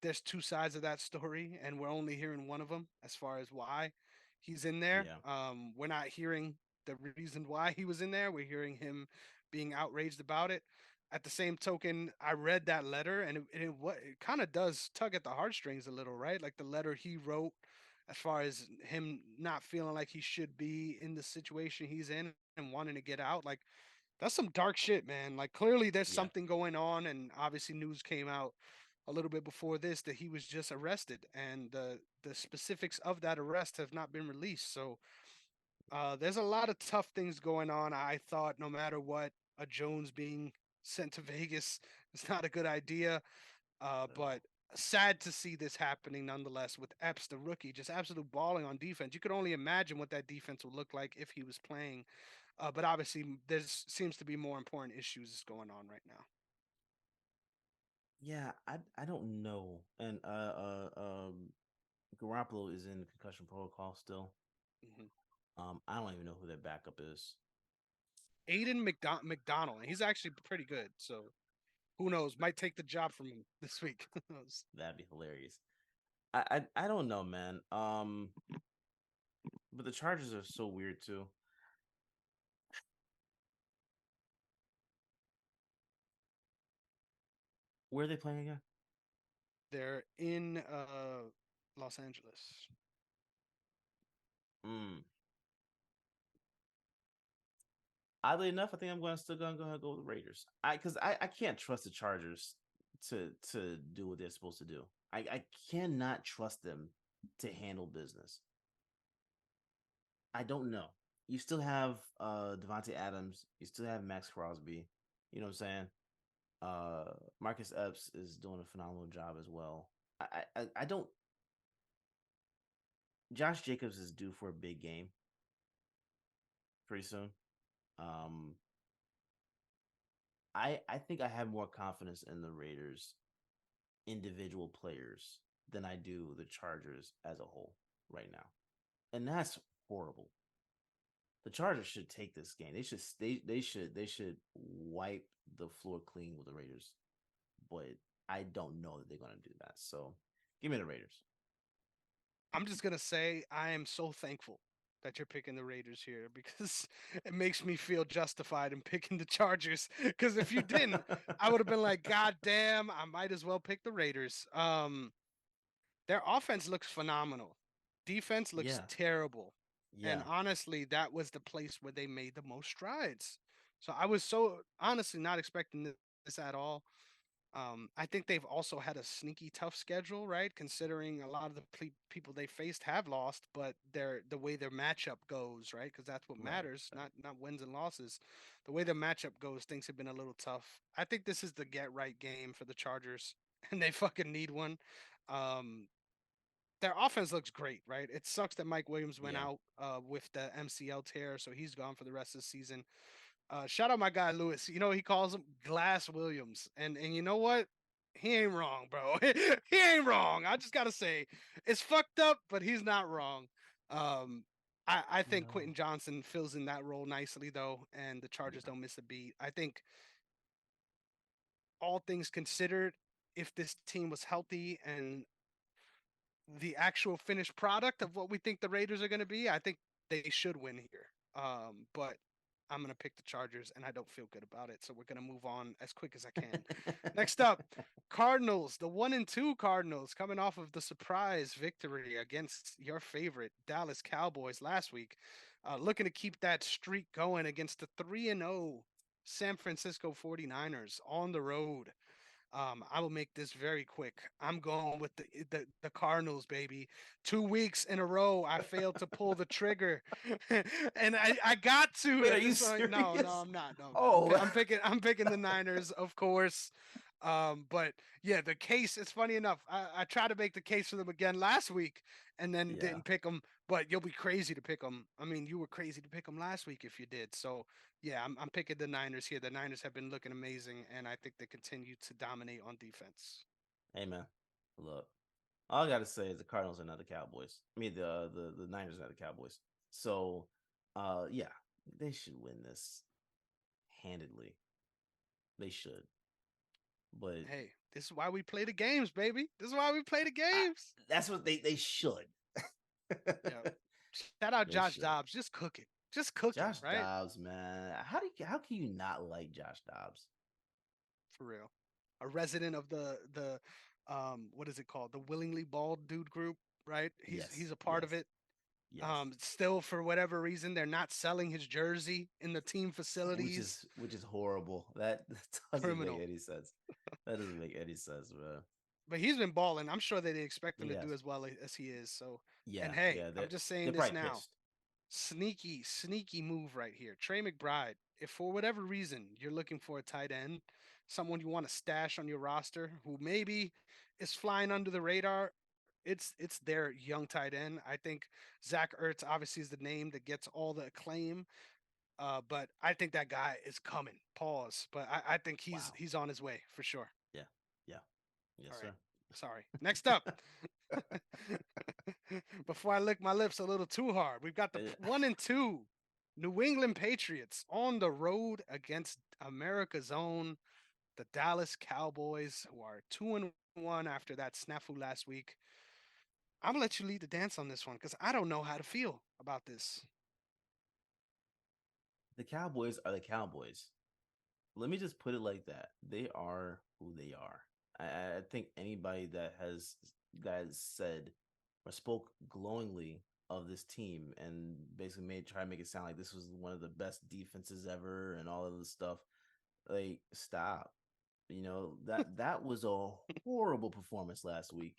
there's two sides of that story, and we're only hearing one of them as far as why he's in there. yeah, We're not hearing the reason why he was in there. We're hearing him being outraged about it. At the same token, I read that letter, and it kind of does tug at the heartstrings a little, right? Like the letter he wrote, as far as him not feeling like he should be in the situation he's in and wanting to get out. Like that's some dark shit, man. Like clearly there's yeah. something going on, and obviously news came out a little bit before this that he was just arrested, and the specifics of that arrest have not been released. So there's a lot of tough things going on. I thought no matter what, a Jones being sent to Vegas is not a good idea. Not at But all. sad to see this happening nonetheless with Epps, the rookie, just absolute balling on defense. You could only imagine what that defense would look like if he was playing. But obviously, there seems to be more important issues going on right now. Yeah, I don't know. And Garoppolo is in concussion protocol still. Mhm. I don't even know who their backup is. Aiden McDonald, and he's actually pretty good. So who knows? Might take the job from him this week. Who knows? That'd be hilarious. I don't know, man. But the Chargers are so weird too. Where are they playing again? They're in Los Angeles. Mm. Oddly enough, I think I'm going to still gonna go ahead and go with the Raiders. I can't trust the Chargers to do what they're supposed to do. I cannot trust them to handle business. I don't know. You still have Devontae Adams. You still have Max Crosby. You know what I'm saying? Uh, Marcus Epps is doing a phenomenal job as well. I don't. Josh Jacobs is due for a big game pretty soon. Um, I think I have more confidence in the Raiders individual players than I do the Chargers as a whole right now, and that's horrible. The Chargers should take this game. They should wipe the floor clean with the Raiders, but I don't know that they're going to do that. So give me the Raiders. I'm just gonna say I am so thankful that you're picking the Raiders here because it makes me feel justified in picking the Chargers. Because if you didn't, I would have been like, God damn, I might as well pick the Raiders. Their offense looks phenomenal. Defense looks Yeah, terrible. And yeah, honestly, that was the place where they made the most strides. So I was so honestly not expecting this at all. I think they've also had a sneaky tough schedule, right? Considering a lot of the people they faced have lost, but the way their matchup goes, right? Because that's what right, matters, right. not wins and losses. The way their matchup goes, things have been a little tough. I think this is the get right game for the Chargers, and they fucking need one. Um, their offense looks great, right? It sucks that Mike Williams went Yeah, out with the MCL tear, so he's gone for the rest of the season. Shout out my guy Lewis. You know he calls him Glass Williams, and you know what? He ain't wrong, bro. He ain't wrong. I just gotta say, it's fucked up, but he's not wrong. Um, I think no, Quentin Johnson fills in that role nicely though, and the Chargers yeah, don't miss a beat. I think all things considered, if this team was healthy and the actual finished product of what we think the Raiders are going to be, I think they should win here. But I'm going to pick the Chargers, and I don't feel good about it. So we're going to move on as quick as I can. Next up, Cardinals, the 1-2 Cardinals, coming off of the surprise victory against your favorite Dallas Cowboys last week, looking to keep that streak going against the 3-0 San Francisco 49ers on the road. I will make this very quick. I'm going with the Cardinals, baby. 2 weeks in a row, I failed to pull the trigger, and I got to Wait, are at you this point. No, no, serious? I'm not. No, I'm not. Oh, I'm picking the Niners, of course. But yeah, the case. It's funny enough. I tried to make the case for them again last week, and then yeah. didn't pick them. But you'll be crazy to pick them. I mean, you were crazy to pick them last week if you did. So yeah, I'm picking the Niners here. The Niners have been looking amazing, and I think they continue to dominate on defense. Hey man, look. All I gotta say is the Cardinals are not the Cowboys. I mean the Niners are not the Cowboys. So yeah, they should win this handedly. They should. But Hey, this is why we play the games, baby. This is why we play the I, games. that's what they should. Yeah. Shout out They Josh should. Dobbs. Just cooking. Just cooking, Josh right? Dobbs, man. How can you not like Josh Dobbs? For real. A resident of the what is it called? The willingly bald dude group, right? Yes, He's a part of yes, it. yes. Still for whatever reason they're not selling his jersey in the team facilities. Which is horrible. That doesn't make Criminal. any sense. That doesn't make any sense, bro. But he's been balling. I'm sure they didn't expect him to do Yes. as well as he is. So, and Yeah, hey, yeah. I'm just saying They're this probably now. pissed. Sneaky, sneaky move right here. Trey McBride, if for whatever reason you're looking for a tight end, someone you want to stash on your roster who maybe is flying under the radar, it's their young tight end. I think Zach Ertz obviously is the name that gets all the acclaim. But I think that guy is coming. Pause. But I think he's Wow. he's on his way for sure. Yeah. Yeah. Yes, All sir. right. Sorry. Next up. Before I lick my lips a little too hard, we've got the Uh, 1-2 New England Patriots on the road against America's own, the Dallas Cowboys, who are 2-1 after that snafu last week. I'm gonna let you lead the dance on this one because I don't know how to feel about this. the Cowboys are the Cowboys. Let me just put it like that. They are who they are. I think anybody that has said or spoke glowingly of this team and basically try to make it sound like this was one of the best defenses ever and all of this stuff, like stop. That was a horrible performance last week.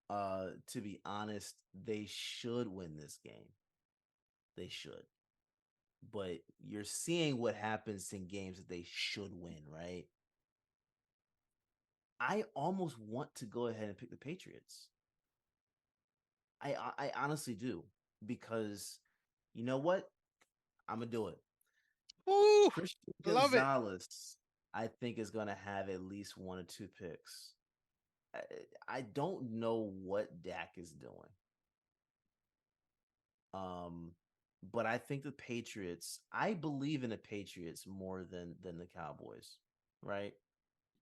To be honest, they should win this game. They should. But you're seeing what happens in games that they should win, right? I almost want to go ahead and pick the Patriots. I honestly do, because you know what? I'm gonna do it. Ooh, Christian love it. Gonzalez, I think, is gonna have at least one or two picks. I, I don't know what Dak is doing. Um, but I think the Patriots. I believe in the Patriots more than the Cowboys. Right?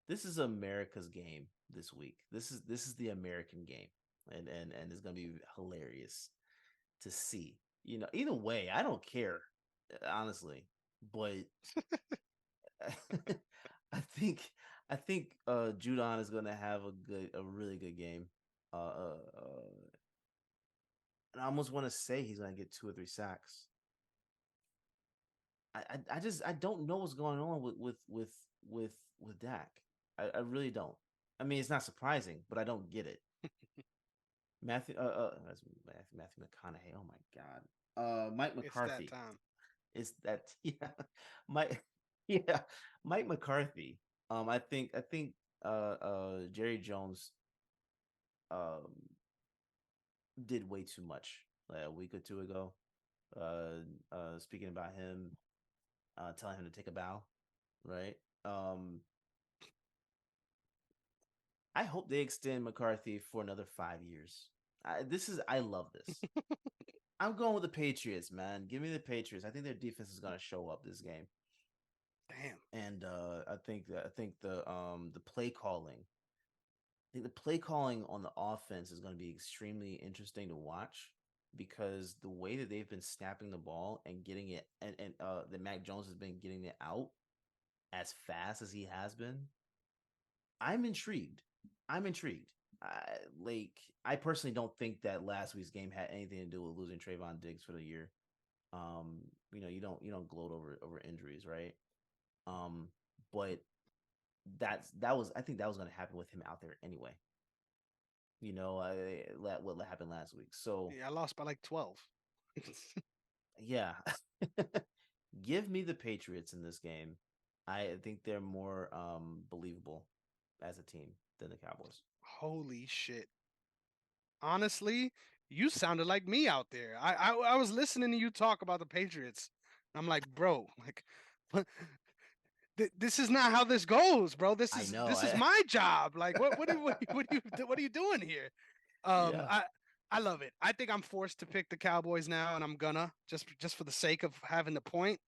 This is America's game this week. This is the American game, and it's gonna be hilarious to see. Either way, I don't care, honestly. But I think Judon is gonna have a really good game. And I almost want to say he's gonna get 2 or 3 sacks. I don't know what's going on with Dak. I really don't. I mean, it's not surprising, but I don't get it. That's Matthew McConaughey. Oh my God. Mike It's that McCarthy. time. Is that yeah? Mike yeah, Mike McCarthy. I think Jerry Jones um did way too much like a week or two ago. Speaking about him, telling him to take a bow, right? I hope they extend McCarthy for another 5 years. I love this. I'm going with the Patriots, man. Give me the Patriots. I think their defense is going to show up this game. And I think the play calling. I think the play calling on the offense is going to be extremely interesting to watch because the way that they've been snapping the ball and getting it, and that Mac Jones has been getting it out as fast as he has been, I'm intrigued. I'm intrigued. I, like I personally don't think that last week's game had anything to do with losing Trayvon Diggs for the year. Um, you don't gloat over injuries, right? Um, but that was I think that was going to happen with him out there anyway. What happened last week. So Yeah, I lost by like 12. yeah, give me the Patriots in this game. I think they're more believable as a team than the Cowboys. Holy shit. Honestly, you sounded like me out there. I was listening to you talk about the Patriots. I'm like, bro, like, what, this is not how this goes, bro. This I is know. this is my job. Like, what are you doing here? Um, Yeah, I I love it. I think I'm forced to pick the Cowboys now, and I'm gonna just for the sake of having the point.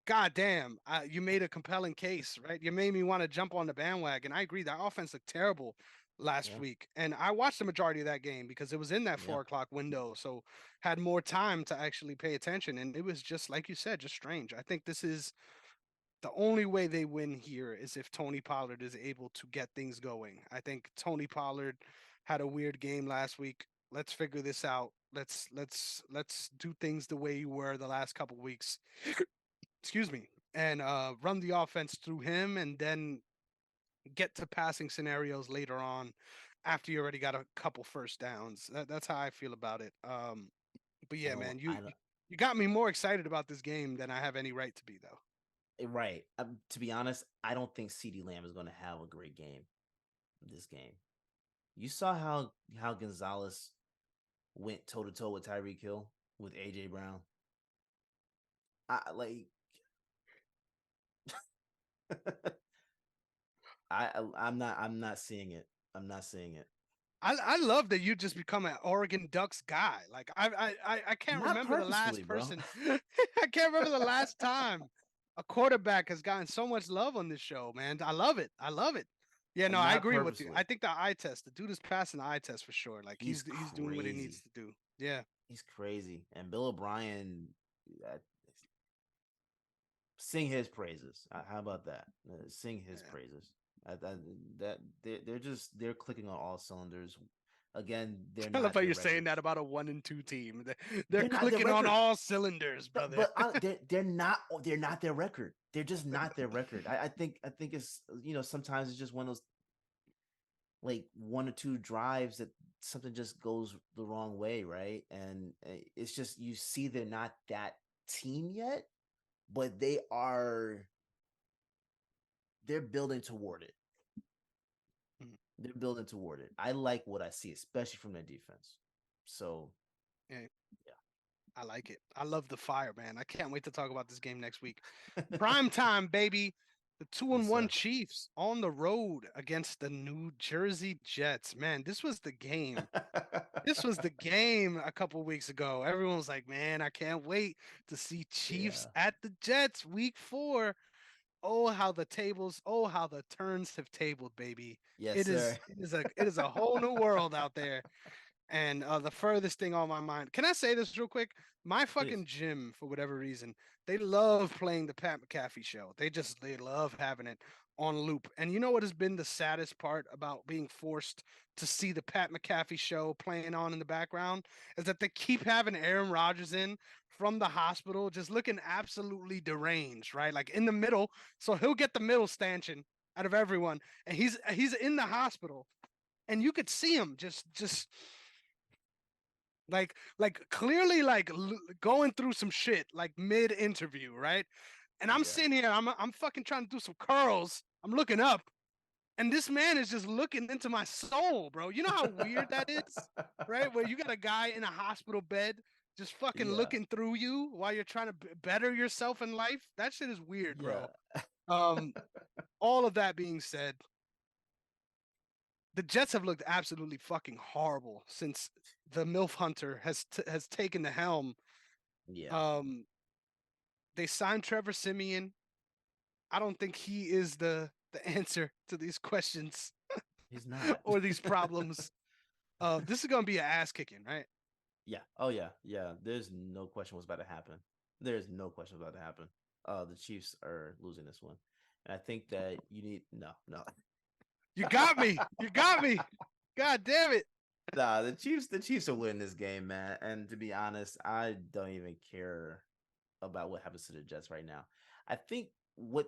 God damn, you made a compelling case, right? You made me want to jump on the bandwagon. I agree. That offense looked terrible last yeah, week, and I watched the majority of that game because it was in that yeah. 4 o'clock window, so had more time to actually pay attention. And it was just like you said, just strange. I think this is the only way they win here is if Tony Pollard is able to get things going. I think Tony Pollard had a weird game last week. Let's figure this out. Let's do things the way you were the last couple weeks. Excuse me. And run the offense through him and then get to passing scenarios later on after you already got a couple first downs. That's how I feel about it. But I yeah, don't. man, I don't. you got me more excited about this game than I have any right to be, though. Right. To be honest, I don't think CD Lamb is going to have a great game this game. You saw how Gonzalez went toe to toe with Tyreek Hill with AJ Brown. I like I'm not seeing it. I'm not seeing it. I love that you just become an Oregon Ducks guy. Like I can't Not remember the purposefully, last bro. person. I can't remember the last time a quarterback has gotten so much love on this show, man. I love it. I love it. Yeah, no, I Not agree with you. I purposely. think the eye test, the dude is passing the eye test for sure. Like He's he's doing what he needs crazy. to do. Yeah. He's crazy. And Bill O'Brien, uh, sing his praises. How about that? Sing his Yeah. praises. That they're clicking on all cylinders. Again, they're I love not how their you're saying record. that about a 1-2 team. They're They're not their clicking on record. all cylinders, No, brother. but they're not their record. They're just not their record. I think it's sometimes it's just one of those like one or two drives that something just goes the wrong way, right? And it's just you see they're not that team yet, but they're building toward it. Mm, They're building toward it. I like what I see, especially from their defense. So yeah, yeah. I like it. I love the fire, man. I can't wait to talk about this game next week. Prime time, baby. The two Yes, and one sir. Chiefs on the road against the New Jersey Jets. Man, this was the game. This was the game a couple weeks ago. Everyone was like, "Man, I can't wait to see Chiefs Yeah. at the Jets week 4." Oh, how the tables, oh, how the turns have tabled, baby. Yes, It sir. is it is a whole new world out there. And the furthest thing on my mind, can I say this real quick? My Please. fucking gym, for whatever reason, they love playing the Pat McAfee show. They love having it on loop. And you know what has been the saddest part about being forced to see the Pat McAfee show playing on in the background is that they keep having Aaron Rodgers in from the hospital, just looking absolutely deranged, right? Like in the middle. So he'll get the middle stanchion out of everyone, and he's in the hospital, and you could see him just like clearly going through some shit like mid interview, right? And I'm Yeah. sitting here, I'm fucking trying to do some curls. I'm looking up, and this man is just looking into my soul, bro. You know how weird that is, right? Where you got a guy in a hospital bed just fucking Yeah. looking through you while you're trying to better yourself in life. That shit is weird, Yeah. bro. Um, all of that being said, the Jets have looked absolutely fucking horrible since the MILF Hunter has taken the helm. Yeah. Um, they signed Trevor Simeon. I don't think he is the answer to these questions He's not. or these problems. This is gonna be an ass kicking, right? Yeah. Oh yeah. Yeah. There's no question what's about to happen. There's no question about to happen. The Chiefs are losing this one, and I think that you need no. You got me. You got me. God damn it. Nah, the Chiefs are winning this game, man. And to be honest, I don't even care about what happens to the Jets right now. I think what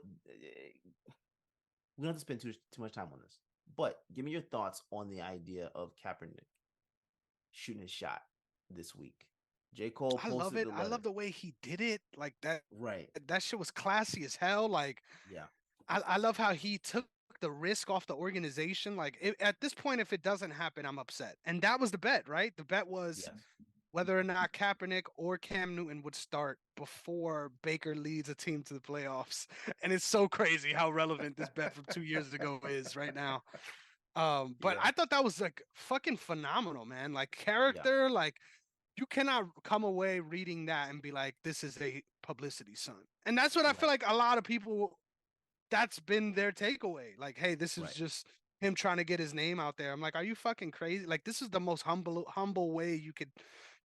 we don't have to spend too much time on this, but give me your thoughts on the idea of Kaepernick shooting a shot this week. J. Cole I love posted it. the I letter. love the way he did it. Like that. Right. That shit was classy as hell. Like Yeah. I love how he took the risk off the organization. Like at this point, if it doesn't happen, I'm upset. And that was the bet, right? The bet was Yes. whether or not Kaepernick or Cam Newton would start before Baker leads a team to the playoffs. And it's so crazy how relevant this bet from 2 years ago is right now. But Yeah. I thought that was like fucking phenomenal, man. Like Yeah. character, like you cannot come away reading that and be like, this is a publicity stunt. And that's what I feel Right. like a lot of people that's been their takeaway. Like, hey, this is Right. just him trying to get his name out there. I'm like, are you fucking crazy? Like, this is the most humble way you could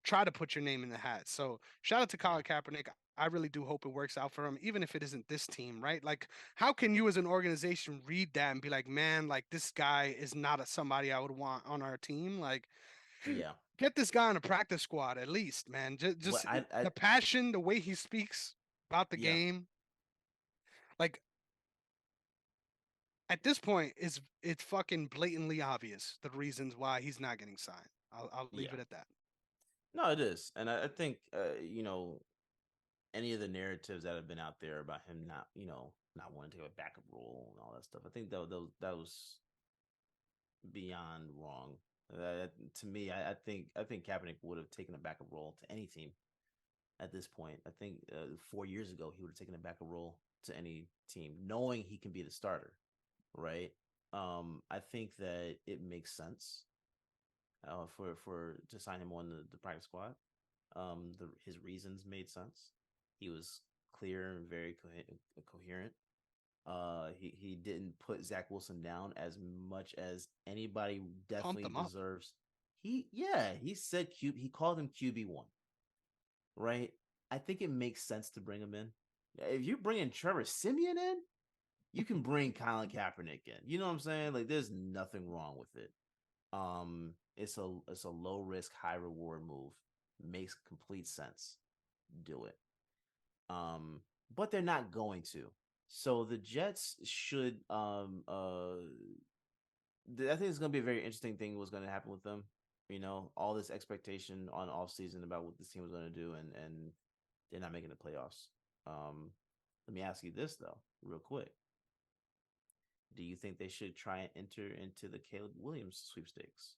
try to put your name in the hat. So shout out to Yeah. Colin Kaepernick. I really do hope it works out for him, even if it isn't this team, right? Like, how can you as an organization read that and be like, man, like this guy is not somebody I would want on our team? Like, Yeah. get this guy on a practice squad at least, man. What Just I the passion, the way he speaks about the yeah. game. Like at this point, it's fucking blatantly obvious the reasons why he's not getting signed. I'll leave Yeah. it at that. No, it is. And I think any of the narratives that have been out there about him not wanting to take a backup role and all that stuff. I think that was beyond wrong. To me, I think Kaepernick would have taken a backup role to any team at this point. I think 4 years ago he would have taken a backup role to any team, knowing he can be the starter, right? I think that it makes sense for to sign him on the practice squad. His reasons made sense. He was clear and very coherent. He didn't put Zach Wilson down as much as anybody Pumped definitely him up. deserves. He said he called him QB1, right? I think it makes sense to bring him in. If you bring in Trevor Simeon in, you can bring Colin Kaepernick in. You know what I'm saying? Like, there's nothing wrong with it. It's a low risk, high reward move. Makes complete sense. Do it. But they're not going to. So the Jets should I think it's going to be a very interesting thing what's going to happen with them. All this expectation on off season about what this team was going to do, and they're not making the playoffs. Let me ask you this though, real quick. Do you think they should try and enter into the Caleb Williams sweepstakes?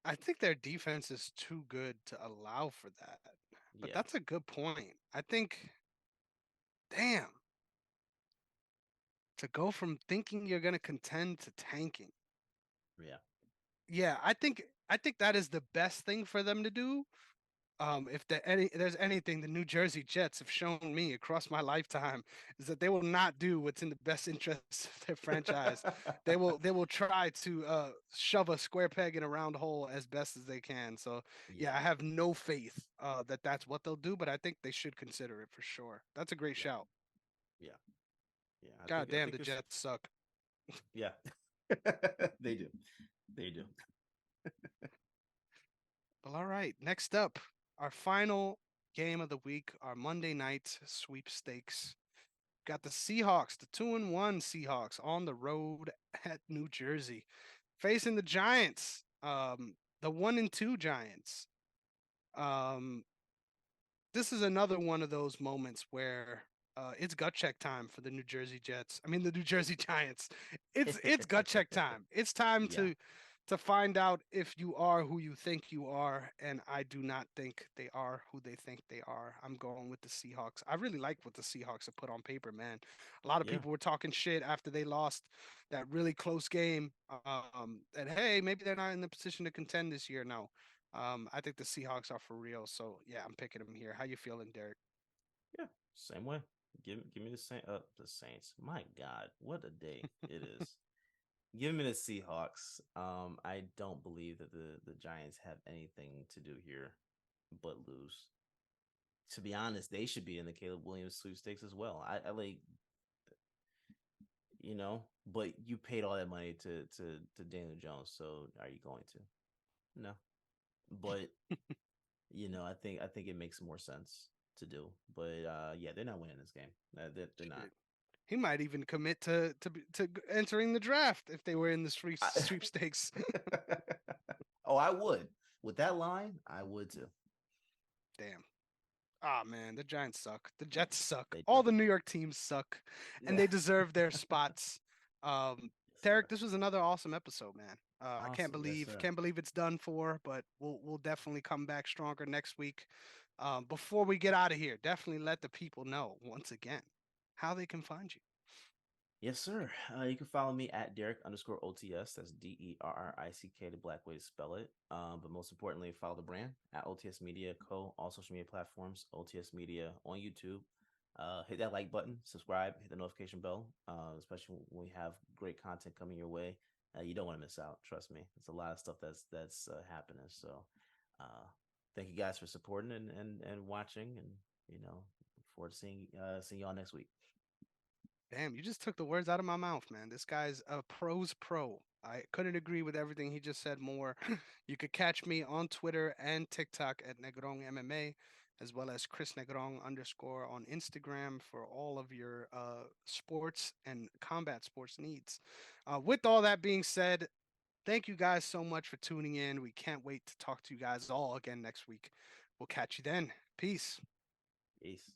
I think their defense is too good to allow for that. But Yeah, that's a good point. I think, damn, to go from thinking you're gonna contend to tanking. yeah, Yeah, I think that is the best thing for them to do. If there's anything the New Jersey Jets have shown me across my lifetime is that they will not do what's in the best interest of their franchise. They will try to shove a square peg in a round hole as best as they can. So yeah, yeah, I have no faith that that's what they'll do, but I think they should consider it for sure. That's a great yeah, shout. yeah, yeah. I God think I damn, think the it's Jets suck. yeah. They do, they do. Well, all right. Next up, our final game of the week, our Monday night sweepstakes. Got the Seahawks, the 2-1 Seahawks on the road at New Jersey, facing the Giants, the 1-2 Giants. Um, this is another one of those moments where it's gut check time for the New Jersey Jets. I mean the New Jersey Giants. It's gut check time. It's time Yeah, to find out if you are who you think you are, and I do not think they are who they think they are. I'm going with the Seahawks. I really like what the Seahawks have put on paper, man. A lot of yeah, people were talking shit after they lost that really close game. And hey, maybe they're not in the position to contend this year. No, I think the Seahawks are for real. So yeah, I'm picking them here. How you feeling, Derek? yeah. Same way. Give me the Saints. My God, what a day it is. Give me the Seahawks. I don't believe that the Giants have anything to do here but lose. To be honest, they should be in the Caleb Williams sweepstakes as well. I like, but you paid all that money to Daniel Jones, so are you going to? No. But I think it makes more sense to do. But yeah, they're not winning this game. They're not. Shit. He might even commit to entering the draft if they were in the I, sweepstakes. oh, I would. With that line, I would too. Damn. Ah man, the Giants suck. The Jets suck. They All do. the New York teams suck, and Yeah. they deserve their spots. Yes, Derek, sir. this was another awesome episode, man. I can't Awesome. Yes, believe sir. can't believe it's done for, but we'll definitely come back stronger next week. Before we get out of here, definitely let the people know once again how they can find you. Yes, sir. You can follow me at Derrick_OTS. That's DERRICK, the black way to spell it. But most importantly, follow the brand at OTS Media Co. All social media platforms, OTS Media on YouTube. Hit that like button, subscribe, hit the notification bell, especially when we have great content coming your way. You don't want to miss out. Trust me, it's a lot of stuff that's happening. So, uh, thank you guys for supporting and watching, and look forward to seeing y'all next week. Damn, you just took the words out of my mouth, man. This guy's a pro's pro. I couldn't agree with everything he just said more. You could catch me on Twitter and TikTok at Negrong MMA, as well as Chris Negrong _ on Instagram for all of your sports and combat sports needs. With all that being said, thank you guys so much for tuning in. We can't wait to talk to you guys all again next week. We'll catch you then. Peace. Peace.